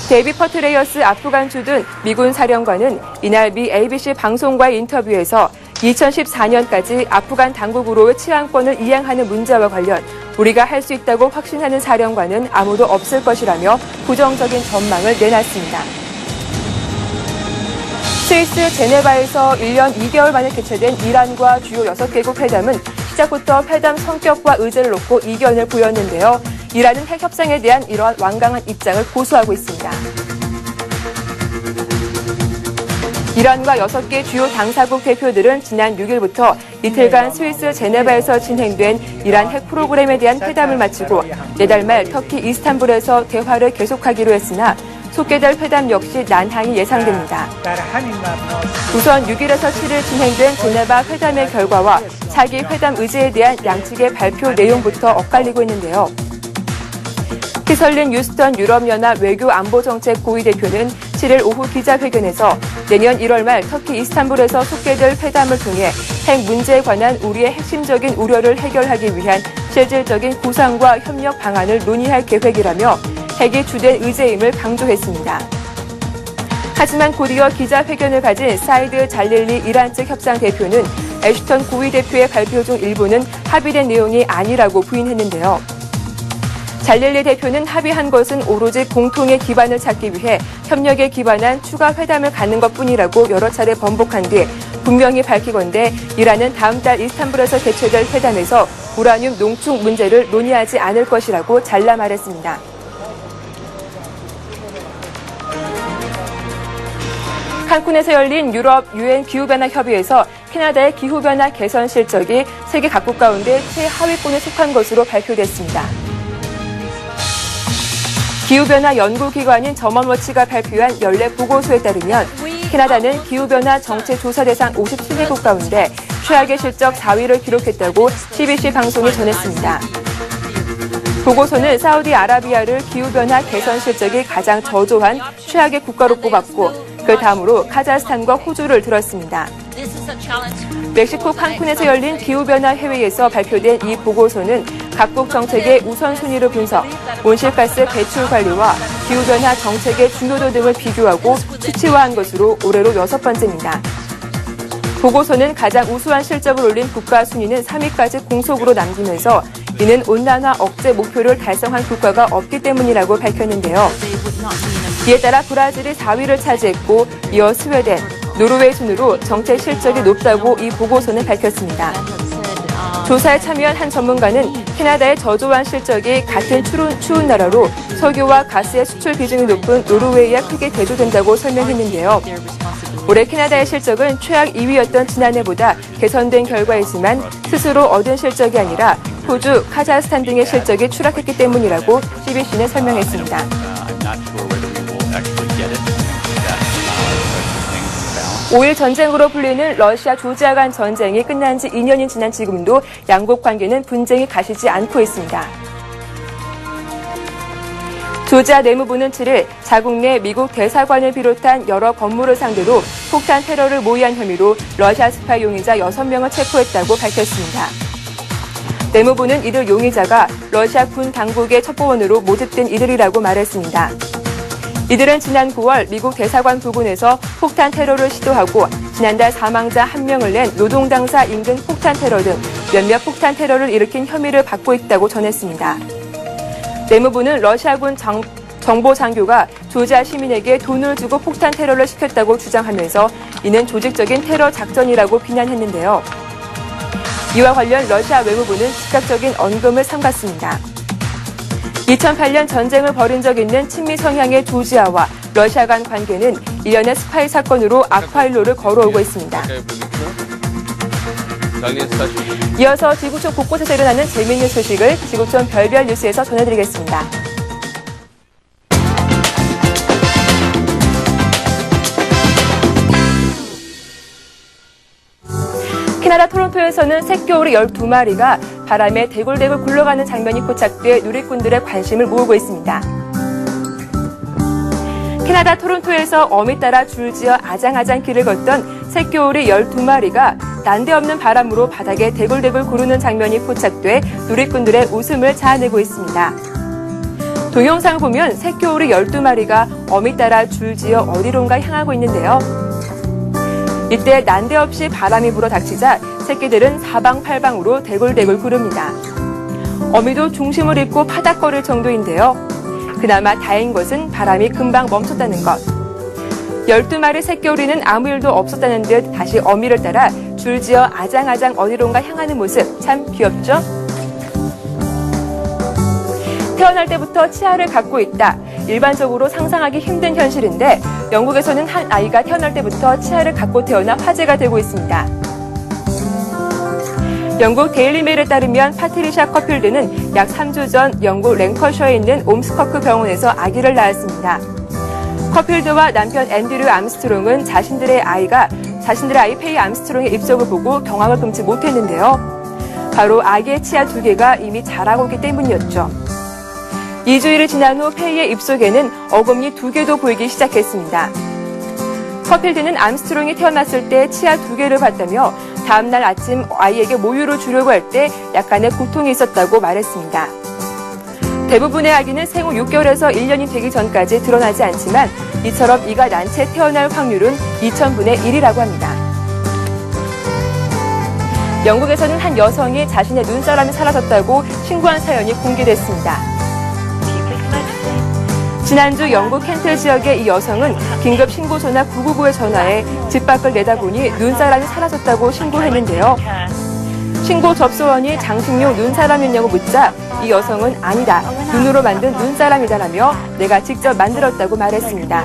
데이비 퍼트레이어스 아프간 주둔 미군 사령관은 이날 미 ABC 방송과의 인터뷰에서 2014년까지 아프간 당국으로의 치안권을 이행하는 문제와 관련 우리가 할 수 있다고 확신하는 사령관은 아무도 없을 것이라며 부정적인 전망을 내놨습니다. 스위스 제네바에서 1년 2개월 만에 개최된 이란과 주요 6개국 회담은 시작부터 회담 성격과 의제를 놓고 이견을 보였는데요. 이란은 핵 협상에 대한 이러한 완강한 입장을 고수하고 있습니다. 이란과 6개 주요 당사국 대표들은 지난 6일부터 이틀간 스위스 제네바에서 진행된 이란 핵 프로그램에 대한 회담을 마치고 내달 말 터키 이스탄불에서 대화를 계속하기로 했으나 속개될 회담 역시 난항이 예상됩니다. 우선 6일에서 7일 진행된 제네바 회담의 결과와 차기 회담 의제에 대한 양측의 발표 내용부터 엇갈리고 있는데요. 히설린 유스턴 유럽연합 외교안보정책 고위 대표는 7일 오후 기자회견에서 내년 1월 말 터키 이스탄불에서 속개될 회담을 통해 핵 문제에 관한 우리의 핵심적인 우려를 해결하기 위한 실질적인 구상과 협력 방안을 논의할 계획이라며 핵이 주된 의제임을 강조했습니다. 하지만 곧이어 기자회견을 가진 사이드 잘릴리 이란 측 협상 대표는 애슈턴 고위 대표의 발표 중 일부는 합의된 내용이 아니라고 부인했는데요. 잘릴리 대표는 합의한 것은 오로지 공통의 기반을 찾기 위해 협력에 기반한 추가 회담을 갖는 것뿐이라고 여러 차례 번복한 뒤 분명히 밝히건대 이란은 다음 달 이스탄불에서 개최될 회담에서 우라늄 농축 문제를 논의하지 않을 것이라고 잘라 말했습니다. 칸쿤에서 열린 유럽 유엔 기후변화 협의회에서 캐나다의 기후변화 개선 실적이 세계 각국 가운데 최하위권에 속한 것으로 발표됐습니다. 기후변화 연구기관인 저먼워치가 발표한 연례 보고서에 따르면 캐나다는 기후변화 정체 조사 대상 57개국 가운데 최악의 실적 4위를 기록했다고 CBC 방송이 전했습니다. 보고서는 사우디아라비아를 기후변화 개선 실적이 가장 저조한 최악의 국가로 꼽았고 그 다음으로 카자흐스탄과 호주를 들었습니다. 멕시코 칸쿤에서 열린 기후변화 회의에서 발표된 이 보고서는 각국 정책의 우선순위를 분석, 온실가스 배출 관리와 기후변화 정책의 중요도 등을 비교하고 수치화한 것으로 올해로 6번째입니다. 보고서는 가장 우수한 실적을 올린 국가 순위는 3위까지 공속으로 남기면서 이는 온난화 억제 목표를 달성한 국가가 없기 때문이라고 밝혔는데요. 이에 따라 브라질이 4위를 차지했고 이어 스웨덴, 노르웨이 순으로 정책 실적이 높다고 이 보고서는 밝혔습니다. 조사에 참여한 한 전문가는 캐나다의 저조한 실적이 같은 추운 나라로 석유와 가스의 수출 비중이 높은 노르웨이와 크게 대조된다고 설명했는데요. 올해 캐나다의 실적은 최악 2위였던 지난해보다 개선된 결과이지만 스스로 얻은 실적이 아니라 호주, 카자흐스탄 등의 실적이 추락했기 때문이라고 CBC는 설명했습니다. 5일 전쟁으로 불리는 러시아 조지아 간 전쟁이 끝난 지 2년이 지난 지금도 양국 관계는 분쟁이 가시지 않고 있습니다. 조지아 내무부는 7일 자국 내 미국 대사관을 비롯한 여러 건물을 상대로 폭탄 테러를 모의한 혐의로 러시아 스파이 용의자 6명을 체포했다고 밝혔습니다. 내무부는 이들 용의자가 러시아 군 당국의 첩보원으로 모집된 이들이라고 말했습니다. 이들은 지난 9월 미국 대사관 부근에서 폭탄 테러를 시도하고 지난달 사망자 1명을 낸 노동당사 인근 폭탄 테러 등 몇몇 폭탄 테러를 일으킨 혐의를 받고 있다고 전했습니다. 내무부는 러시아군 정보 장교가 조지아 시민에게 돈을 주고 폭탄 테러를 시켰다고 주장하면서 이는 조직적인 테러 작전이라고 비난했는데요. 이와 관련 러시아 외무부는 즉각적인 언급을 삼갔습니다. 2008년 전쟁을 벌인 적 있는 친미 성향의 조지아와 러시아 간 관계는 일련의 스파이 사건으로 악화일로를 걸어오고 있습니다. 이어서 지구촌 곳곳에서 일어나는 재미있는 소식을 지구촌 별별 뉴스에서 전해드리겠습니다. 캐나다 토론토에서는 새겨울이 12마리가 바람에 대굴대굴 굴러가는 장면이 포착돼 누리꾼들의 관심을 모으고 있습니다. 캐나다 토론토에서 어미 따라 줄지어 아장아장 길을 걷던 새겨울이 12마리가 난데없는 바람으로 바닥에 대굴대굴 구르는 장면이 포착돼 누리꾼들의 웃음을 자아내고 있습니다. 동영상을 보면 새겨울이 12마리가 어미 따라 줄지어 어디론가 향하고 있는데요. 이때 난데없이 바람이 불어 닥치자 새끼들은 사방팔방으로 대굴대굴 구릅니다. 어미도 중심을 잃고 파닥거릴 정도인데요. 그나마 다행인 것은 바람이 금방 멈췄다는 것. 12마리 새끼오리는 아무 일도 없었다는 듯 다시 어미를 따라 줄지어 아장아장 어디론가 향하는 모습 참 귀엽죠? 태어날 때부터 치아를 갖고 있다. 일반적으로 상상하기 힘든 현실인데 영국에서는 한 아이가 태어날 때부터 치아를 갖고 태어나 화제가 되고 있습니다. 영국 데일리메일에 따르면 파트리샤 커필드는 약 3주 전 영국 랭커셔에 있는 옴스커크 병원에서 아기를 낳았습니다. 커필드와 남편 앤드류 암스트롱은 자신들의 아이 페이 암스트롱의 입속을 보고 경악을 금치 못했는데요. 바로 아기의 치아 2개가 이미 자라고 있기 때문이었죠. 2주일이 지난 후 페이의 입속에는 어금니 2개도 보이기 시작했습니다. 커필드는 암스트롱이 태어났을 때 치아 2개를 봤다며 다음날 아침 아이에게 모유를 주려고 할 때 약간의 고통이 있었다고 말했습니다. 대부분의 아기는 생후 6개월에서 1년이 되기 전까지 드러나지 않지만 이처럼 이가 난 채 태어날 확률은 2000분의 1이라고 합니다. 영국에서는 한 여성이 자신의 눈사람이 사라졌다고 신고한 사연이 공개됐습니다. 지난주 영국 켄트 지역의 이 여성은 긴급 신고소나 999에 전화해 집 밖을 내다보니 눈사람이 사라졌다고 신고했는데요. 신고 접수원이 장식용 눈사람이냐고 묻자 이 여성은 아니다, 눈으로 만든 눈사람이다라며 내가 직접 만들었다고 말했습니다.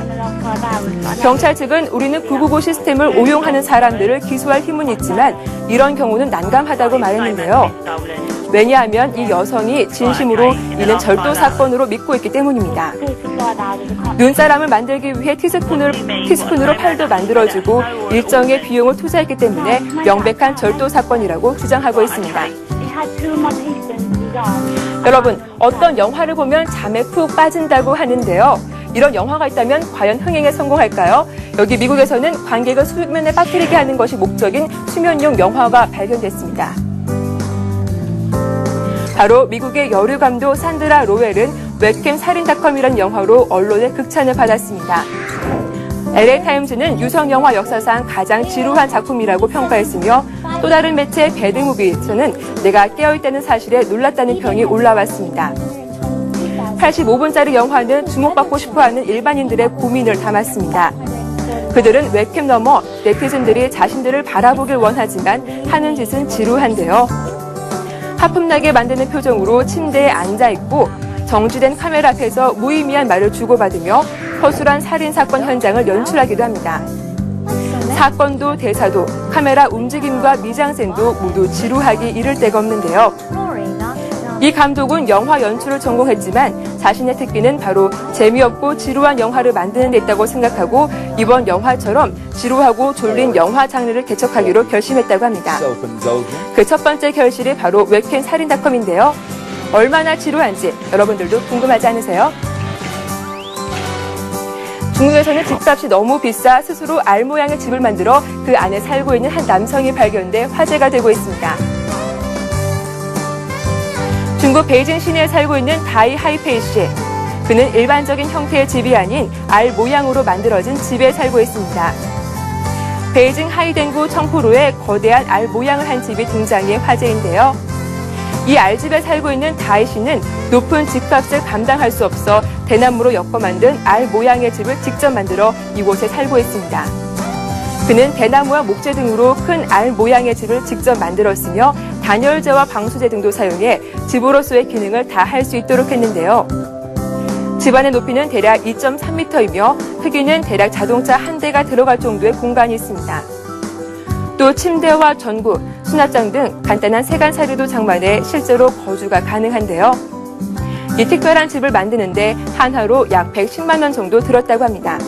경찰 측은 우리는 999 시스템을 오용하는 사람들을 기소할 힘은 있지만 이런 경우는 난감하다고 말했는데요. 왜냐하면 이 여성이 진심으로 이는 절도 사건으로 믿고 있기 때문입니다. 눈사람을 만들기 위해 티스푼으로 팔도 만들어주고 일정의 비용을 투자했기 때문에 명백한 절도 사건이라고 주장하고 있습니다. 여러분, 어떤 영화를 보면 잠에 푹 빠진다고 하는데요. 이런 영화가 있다면 과연 흥행에 성공할까요? 여기 미국에서는 관객을 수면에 빠뜨리게 하는 것이 목적인 수면용 영화가 발견됐습니다. 바로 미국의 여류 감독 산드라 로웰은 웹캠 살인닷컴이라는 영화로 언론의 극찬을 받았습니다. LA타임즈는 유성 영화 역사상 가장 지루한 작품이라고 평가했으며 또 다른 매체 배드무비에서는 내가 깨어있다는 사실에 놀랐다는 평이 올라왔습니다. 85분짜리 영화는 주목받고 싶어하는 일반인들의 고민을 담았습니다. 그들은 웹캠 너머 네티즌들이 자신들을 바라보길 원하지만 하는 짓은 지루한데요. 하품나게 만드는 표정으로 침대에 앉아있고 정지된 카메라 앞에서 무의미한 말을 주고받으며 허술한 살인사건 현장을 연출하기도 합니다. 사건도 대사도 카메라 움직임과 미장센도 모두 지루하기 이를 데가 없는데요. 이 감독은 영화 연출을 전공했지만 자신의 특기는 바로 재미없고 지루한 영화를 만드는 데 있다고 생각하고 이번 영화처럼 지루하고 졸린 영화 장르를 개척하기로 결심했다고 합니다. 그 첫 번째 결실이 바로 웹캠 살인닷컴인데요. 얼마나 지루한지 여러분들도 궁금하지 않으세요? 중국에서는 집값이 너무 비싸 스스로 알 모양의 집을 만들어 그 안에 살고 있는 한 남성이 발견돼 화제가 되고 있습니다. 중국 베이징 시내에 살고 있는 다이 하이페이 씨. 그는 일반적인 형태의 집이 아닌 알 모양으로 만들어진 집에 살고 있습니다. 베이징 하이댕구 청포로에 거대한 알 모양을 한 집이 등장해 화제인데요. 이 알집에 살고 있는 다이 씨는 높은 집값을 감당할 수 없어 대나무로 엮어 만든 알 모양의 집을 직접 만들어 이곳에 살고 있습니다. 그는 대나무와 목재 등으로 큰 알 모양의 집을 직접 만들었으며 단열재와 방수제 등도 사용해 집으로서의 기능을 다 할 수 있도록 했는데요. 집안의 높이는 대략 2.3m이며 크기는 대략 자동차 한 대가 들어갈 정도의 공간이 있습니다. 또 침대와 전구, 수납장 등 간단한 세간살이도 장만해 실제로 거주가 가능한데요. 이 특별한 집을 만드는데 한화로 약 110만 원 정도 들었다고 합니다.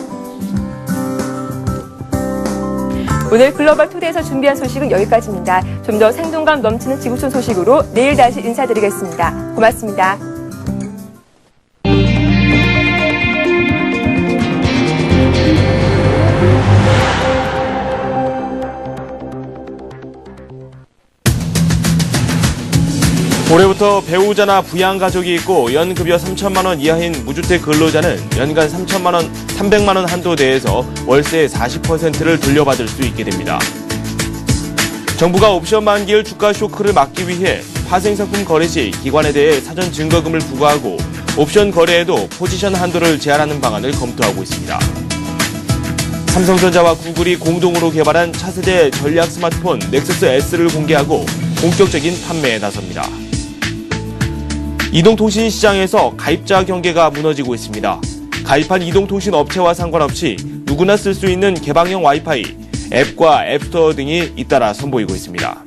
오늘 글로벌 투데이에서 준비한 소식은 여기까지입니다. 좀 더 생동감 넘치는 지구촌 소식으로 내일 다시 인사드리겠습니다. 고맙습니다. 올해부터 배우자나 부양가족이 있고 연급여 3천만 원 이하인 무주택 근로자는 연간 300만 원 한도 내에서 월세의 40%를 돌려받을 수 있게 됩니다. 정부가 옵션 만기일 주가 쇼크를 막기 위해 파생상품 거래 시 기관에 대해 사전 증거금을 부과하고 옵션 거래에도 포지션 한도를 제한하는 방안을 검토하고 있습니다. 삼성전자와 구글이 공동으로 개발한 차세대 전략 스마트폰 넥서스 S를 공개하고 본격적인 판매에 나섭니다. 이동통신 시장에서 가입자 경계가 무너지고 있습니다. 가입한 이동통신 업체와 상관없이 누구나 쓸 수 있는 개방형 와이파이, 앱과 앱스토어 등이 잇따라 선보이고 있습니다.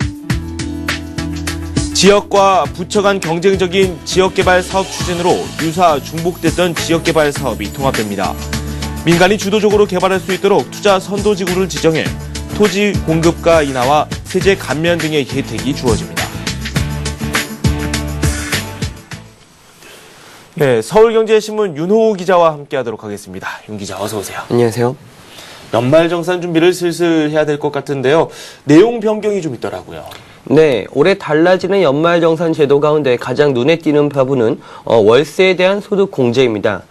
지역과 부처 간 경쟁적인 지역개발 사업 추진으로 유사 중복됐던 지역개발 사업이 통합됩니다. 민간이 주도적으로 개발할 수 있도록 투자 선도지구를 지정해 토지 공급가 인하와 세제 감면 등의 혜택이 주어집니다. 네, 서울경제신문 윤호 기자와 함께하도록 하겠습니다. 윤 기자 어서 오세요. 안녕하세요. 연말정산 준비를 슬슬 해야 될 것 같은데요. 내용 변경이 좀 있더라고요. 네, 올해 달라지는 연말정산 제도 가운데 가장 눈에 띄는 부분은 월세에 대한 소득 공제입니다.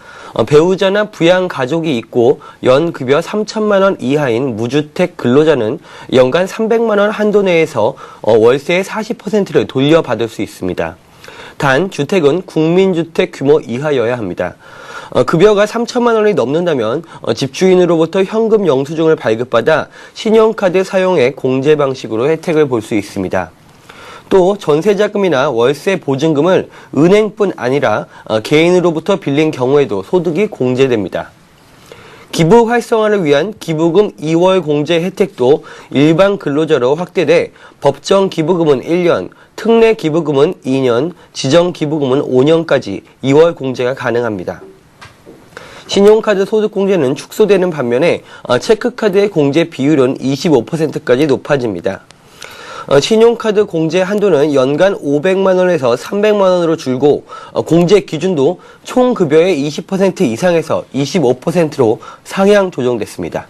배우자나 부양 가족이 있고 연급여 3천만 원 이하인 무주택 근로자는 연간 300만 원 한도 내에서 월세의 40%를 돌려받을 수 있습니다. 단 주택은 국민주택 규모 이하여야 합니다. 급여가 3천만 원이 넘는다면 집주인으로부터 현금 영수증을 발급받아 신용카드 사용의 공제 방식으로 혜택을 볼 수 있습니다. 또 전세자금이나 월세 보증금을 은행뿐 아니라 개인으로부터 빌린 경우에도 소득이 공제됩니다. 기부 활성화를 위한 기부금 2월 공제 혜택도 일반 근로자로 확대돼 법정 기부금은 1년, 특례 기부금은 2년, 지정 기부금은 5년까지 2월 공제가 가능합니다. 신용카드 소득 공제는 축소되는 반면에 체크카드의 공제 비율은 25%까지 높아집니다. 신용카드 공제 한도는 연간 500만 원에서 300만 원으로 줄고 공제 기준도 총 급여의 20% 이상에서 25%로 상향 조정됐습니다.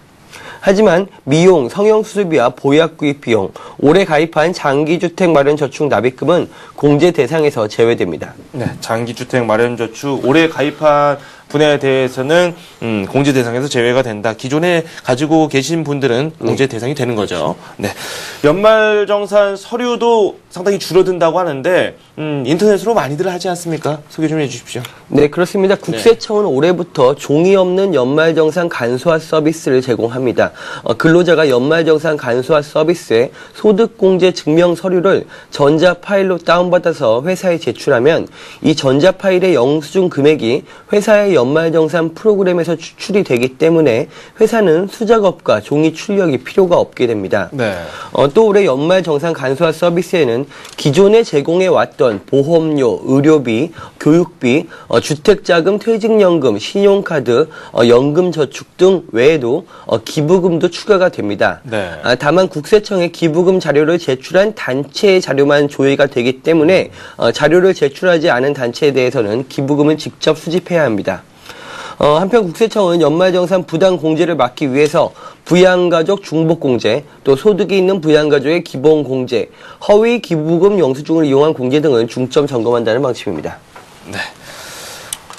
하지만 미용, 성형수술비와 보약구입 비용, 올해 가입한 장기주택 마련저축 납입금은 공제 대상에서 제외됩니다. 네, 장기주택 마련저축 올해 가입한 분야에 대해서는 공제 대상에서 제외가 된다. 기존에 가지고 계신 분들은 공제 대상이 되는 거죠. 네, 연말정산 서류도 상당히 줄어든다고 하는데 인터넷으로 많이들 하지 않습니까? 소개 좀 해주십시오. 네, 그렇습니다. 국세청은 올해부터 종이 없는 연말정산 간소화 서비스를 제공합니다. 근로자가 연말정산 간소화 서비스에 소득공제 증명 서류를 전자파일로 다운받아서 회사에 제출하면 이 전자파일의 영수증 금액이 회사에 연말정산 프로그램에서 추출이 되기 때문에 회사는 수작업과 종이 출력이 필요가 없게 됩니다. 네. 또 올해 연말정산 간소화 서비스에는 기존에 제공해왔던 보험료, 의료비, 교육비, 주택자금, 퇴직연금, 신용카드, 연금저축 등 외에도 기부금도 추가가 됩니다. 네. 다만 국세청에 기부금 자료를 제출한 단체의 자료만 조회가 되기 때문에 자료를 제출하지 않은 단체에 대해서는 기부금을 직접 수집해야 합니다. 한편 국세청은 연말정산 부당공제를 막기 위해서 부양가족 중복공제, 또 소득이 있는 부양가족의 기본공제, 허위 기부금 영수증을 이용한 공제 등을 중점 점검한다는 방침입니다. 네.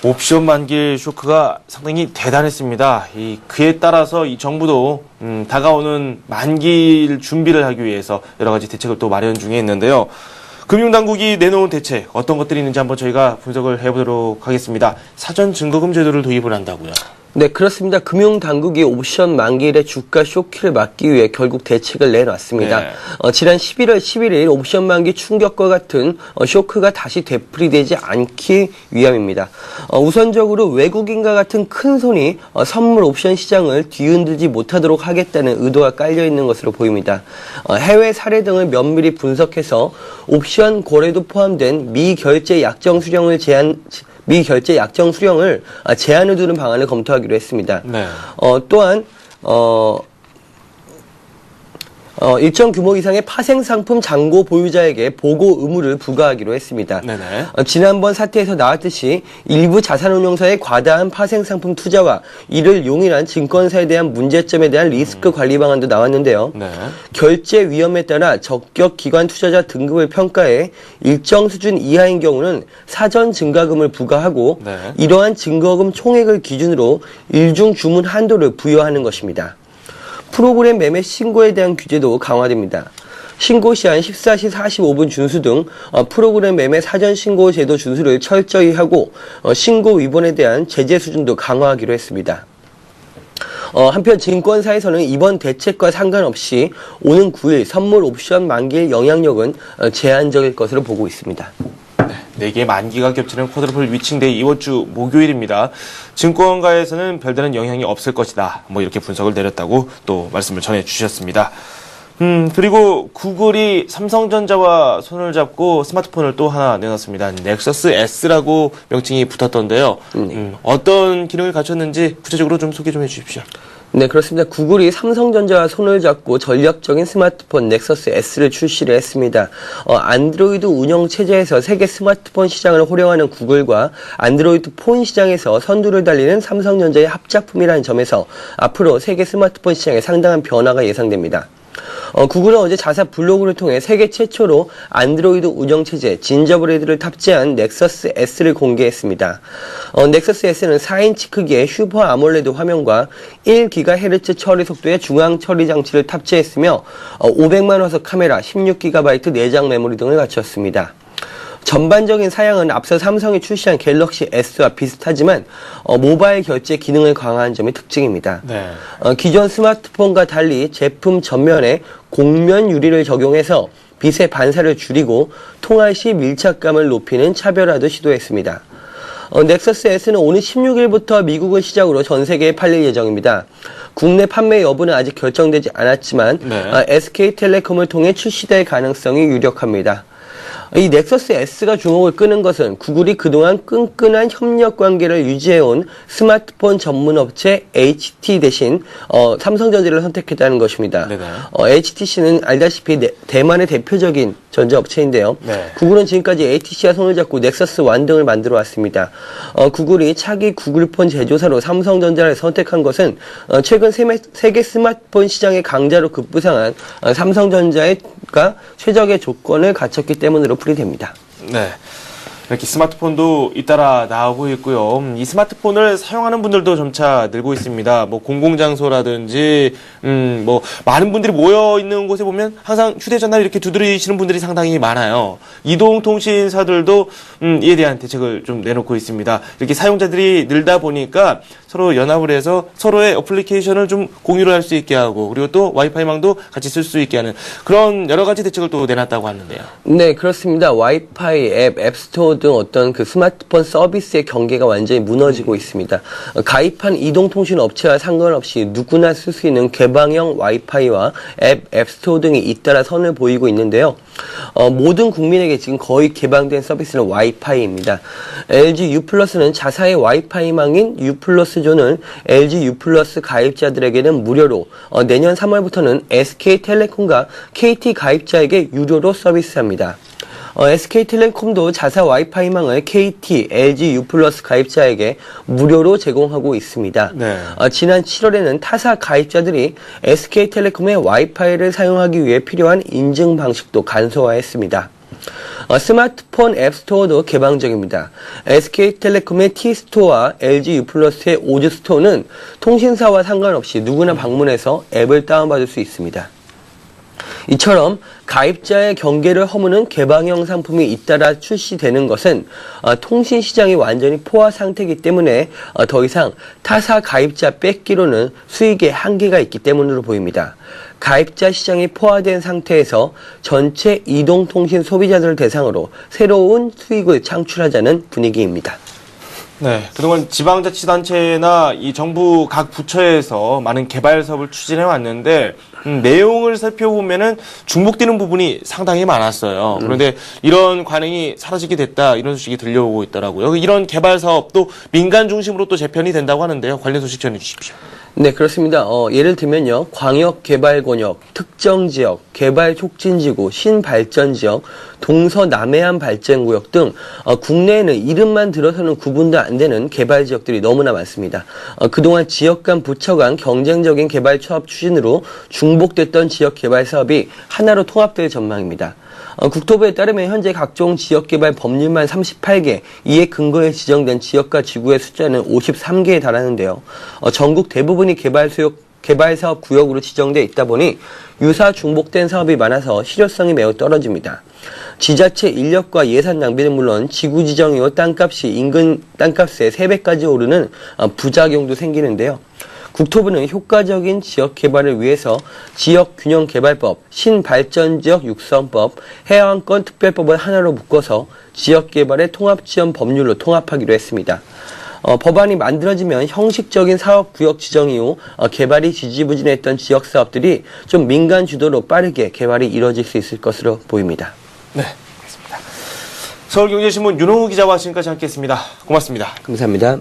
옵션 만기 쇼크가 상당히 대단했습니다. 그에 따라서 이 정부도 다가오는 만기를 준비를 하기 위해서 여러 가지 대책을 또 마련 중에 있는데요. 금융당국이 내놓은 대책 어떤 것들이 있는지 한번 저희가 분석을 해보도록 하겠습니다. 사전 증거금 제도를 도입을 한다고요. 네, 그렇습니다. 금융당국이 옵션 만기일의 주가 쇼크를 막기 위해 결국 대책을 내놨습니다. 네. 지난 11월 11일 옵션 만기 충격과 같은 쇼크가 다시 되풀이되지 않기 위함입니다. 우선적으로 외국인과 같은 큰 손이 선물 옵션 시장을 뒤흔들지 못하도록 하겠다는 의도가 깔려 있는 것으로 보입니다. 해외 사례 등을 면밀히 분석해서 옵션 거래도 포함된 미결제 약정 수령을 제한을 두는 방안을 검토하기로 했습니다. 네. 또한 일정 규모 이상의 파생상품 잔고 보유자에게 보고 의무를 부과하기로 했습니다. 네네. 지난번 사태에서 나왔듯이 일부 자산운용사의 과다한 파생상품 투자와 이를 용인한 증권사에 대한 문제점에 대한 리스크 관리 방안도 나왔는데요. 네. 결제 위험에 따라 적격 기관 투자자 등급을 평가해 일정 수준 이하인 경우는 사전 증가금을 부과하고 네. 이러한 증거금 총액을 기준으로 일중 주문 한도를 부여하는 것입니다. 프로그램 매매 신고에 대한 규제도 강화됩니다. 신고 시한 14시 45분 준수 등 프로그램 매매 사전 신고 제도 준수를 철저히 하고 신고 위반에 대한 제재 수준도 강화하기로 했습니다. 한편 증권사에서는 이번 대책과 상관없이 오는 9일 선물 옵션 만기일 영향력은 제한적일 것으로 보고 있습니다. 4개의 만기가 겹치는 쿼드러플 위칭데이 이번 주 목요일입니다. 증권가에서는 별다른 영향이 없을 것이다. 이렇게 분석을 내렸다고 또 말씀을 전해주셨습니다. 그리고 구글이 삼성전자와 손을 잡고 스마트폰을 또 하나 내놨습니다. 넥서스 S라고 명칭이 붙었던데요. 어떤 기능을 갖췄는지 구체적으로 좀 소개 좀 해주십시오. 네, 그렇습니다. 구글이 삼성전자와 손을 잡고 전략적인 스마트폰 넥서스 S를 출시를 했습니다. 안드로이드 운영 체제에서 세계 스마트폰 시장을 호령하는 구글과 안드로이드 폰 시장에서 선두를 달리는 삼성전자의 합작품이라는 점에서 앞으로 세계 스마트폰 시장에 상당한 변화가 예상됩니다. 구글은 어제 자사 블로그를 통해 세계 최초로 안드로이드 운영체제 진저브레드를 탑재한 넥서스 S를 공개했습니다. 넥서스 S는 4인치 크기의 슈퍼 아몰레드 화면과 1GHz 처리 속도의 중앙 처리 장치를 탑재했으며 500만 화소 카메라, 16GB 내장 메모리 등을 갖췄습니다. 전반적인 사양은 앞서 삼성이 출시한 갤럭시 S와 비슷하지만 모바일 결제 기능을 강화한 점이 특징입니다. 네. 기존 스마트폰과 달리 제품 전면에 곡면 유리를 적용해서 빛의 반사를 줄이고 통화 시 밀착감을 높이는 차별화도 시도했습니다. 넥서스 S는 오는 16일부터 미국을 시작으로 전 세계에 팔릴 예정입니다. 국내 판매 여부는 아직 결정되지 않았지만 네. SK텔레콤을 통해 출시될 가능성이 유력합니다. 이 넥서스 S가 주목을 끄는 것은 구글이 그동안 끈끈한 협력 관계를 유지해온 스마트폰 전문 업체 HT 대신 삼성전자를 선택했다는 것입니다. 네네. HTC는 알다시피 대만의 대표적인 전자업체인데요. 네. 구글은 지금까지 HTC와 손을 잡고 넥서스 원 등을 만들어 왔습니다. 구글이 차기 구글폰 제조사로 삼성전자를 선택한 것은 최근 세계 스마트폰 시장의 강자로 급부상한 삼성전자가 최적의 조건을 갖췄기 때문으로 풀이됩니다. 네. 이렇게 스마트폰도 잇따라 나오고 있고요. 이 스마트폰을 사용하는 분들도 점차 늘고 있습니다. 공공장소라든지, 많은 분들이 모여있는 곳에 보면 항상 휴대전화를 이렇게 두드리시는 분들이 상당히 많아요. 이동통신사들도, 이에 대한 대책을 좀 내놓고 있습니다. 이렇게 사용자들이 늘다 보니까 서로 연합을 해서 서로의 어플리케이션을 좀 공유를 할 수 있게 하고, 그리고 또 와이파이망도 같이 쓸 수 있게 하는 그런 여러 가지 대책을 또 내놨다고 하는데요. 네, 그렇습니다. 와이파이 앱, 앱스토어 등 어떤 그 스마트폰 서비스의 경계가 완전히 무너지고 있습니다. 가입한 이동통신 업체와 상관없이 누구나 쓸 수 있는 개방형 와이파이와 앱스토어 등이 잇따라 선을 보이고 있는데요. 모든 국민에게 지금 거의 개방된 서비스는 와이파이입니다. LG U+는 자사의 와이파이망인 U+존을 LG U+ 가입자들에게는 무료로, 내년 3월부터는 SK텔레콤과 KT 가입자에게 유료로 서비스합니다. SK텔레콤도 자사 와이파이망을 KT, LG U+ 가입자에게 무료로 제공하고 있습니다. 네. 지난 7월에는 타사 가입자들이 SK텔레콤의 와이파이를 사용하기 위해 필요한 인증 방식도 간소화했습니다. 스마트폰 앱스토어도 개방적입니다. SK텔레콤의 T스토어와 LG U+의 오즈스토어는 통신사와 상관없이 누구나 방문해서 앱을 다운받을 수 있습니다. 이처럼 가입자의 경계를 허무는 개방형 상품이 잇따라 출시되는 것은 통신 시장이 완전히 포화 상태이기 때문에 더 이상 타사 가입자 뺏기로는 수익에 한계가 있기 때문으로 보입니다. 가입자 시장이 포화된 상태에서 전체 이동통신 소비자들을 대상으로 새로운 수익을 창출하자는 분위기입니다. 네, 그동안 지방자치단체나 이 정부 각 부처에서 많은 개발 사업을 추진해 왔는데 내용을 살펴보면은 중복되는 부분이 상당히 많았어요. 그런데 이런 관행이 사라지게 됐다 이런 소식이 들려오고 있더라고요. 이런 개발 사업도 민간 중심으로 또 재편이 된다고 하는데요. 관련 소식 전해 주십시오. 네, 그렇습니다. 예를 들면요. 광역개발권역, 특정지역, 개발촉진지구, 신발전지역, 동서남해안 발전구역 등 국내에는 이름만 들어서는 구분도 안 되는 개발지역들이 너무나 많습니다. 그동안 지역 간 부처 간 경쟁적인 개발조합 추진으로 중복됐던 지역 개발 사업이 하나로 통합될 전망입니다. 국토부에 따르면 현재 각종 지역개발 법률만 38개, 이에 근거해 지정된 지역과 지구의 숫자는 53개에 달하는데요. 전국 대부분이 개발사업 구역으로 지정돼 있다 보니 유사 중복된 사업이 많아서 실효성이 매우 떨어집니다. 지자체 인력과 예산 낭비는 물론 지구 지정 이후 땅값이 인근 땅값의 3배까지 오르는 부작용도 생기는데요. 국토부는 효과적인 지역 개발을 위해서 지역균형개발법, 신발전지역 육성법, 해양권 특별법을 하나로 묶어서 지역개발의 통합지원 법률로 통합하기로 했습니다. 법안이 만들어지면 형식적인 사업구역 지정 이후 개발이 지지부진했던 지역사업들이 좀 민간 주도로 빠르게 개발이 이루어질 수 있을 것으로 보입니다. 네, 알겠습니다. 서울경제신문 윤홍우 기자와 지금까지 함께했습니다. 고맙습니다. 감사합니다.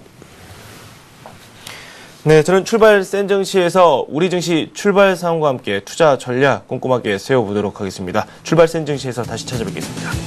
네, 저는 출발 센정시에서 우리 증시 출발 상황과 함께 투자 전략 꼼꼼하게 세워보도록 하겠습니다. 출발 센정시에서 다시 찾아뵙겠습니다.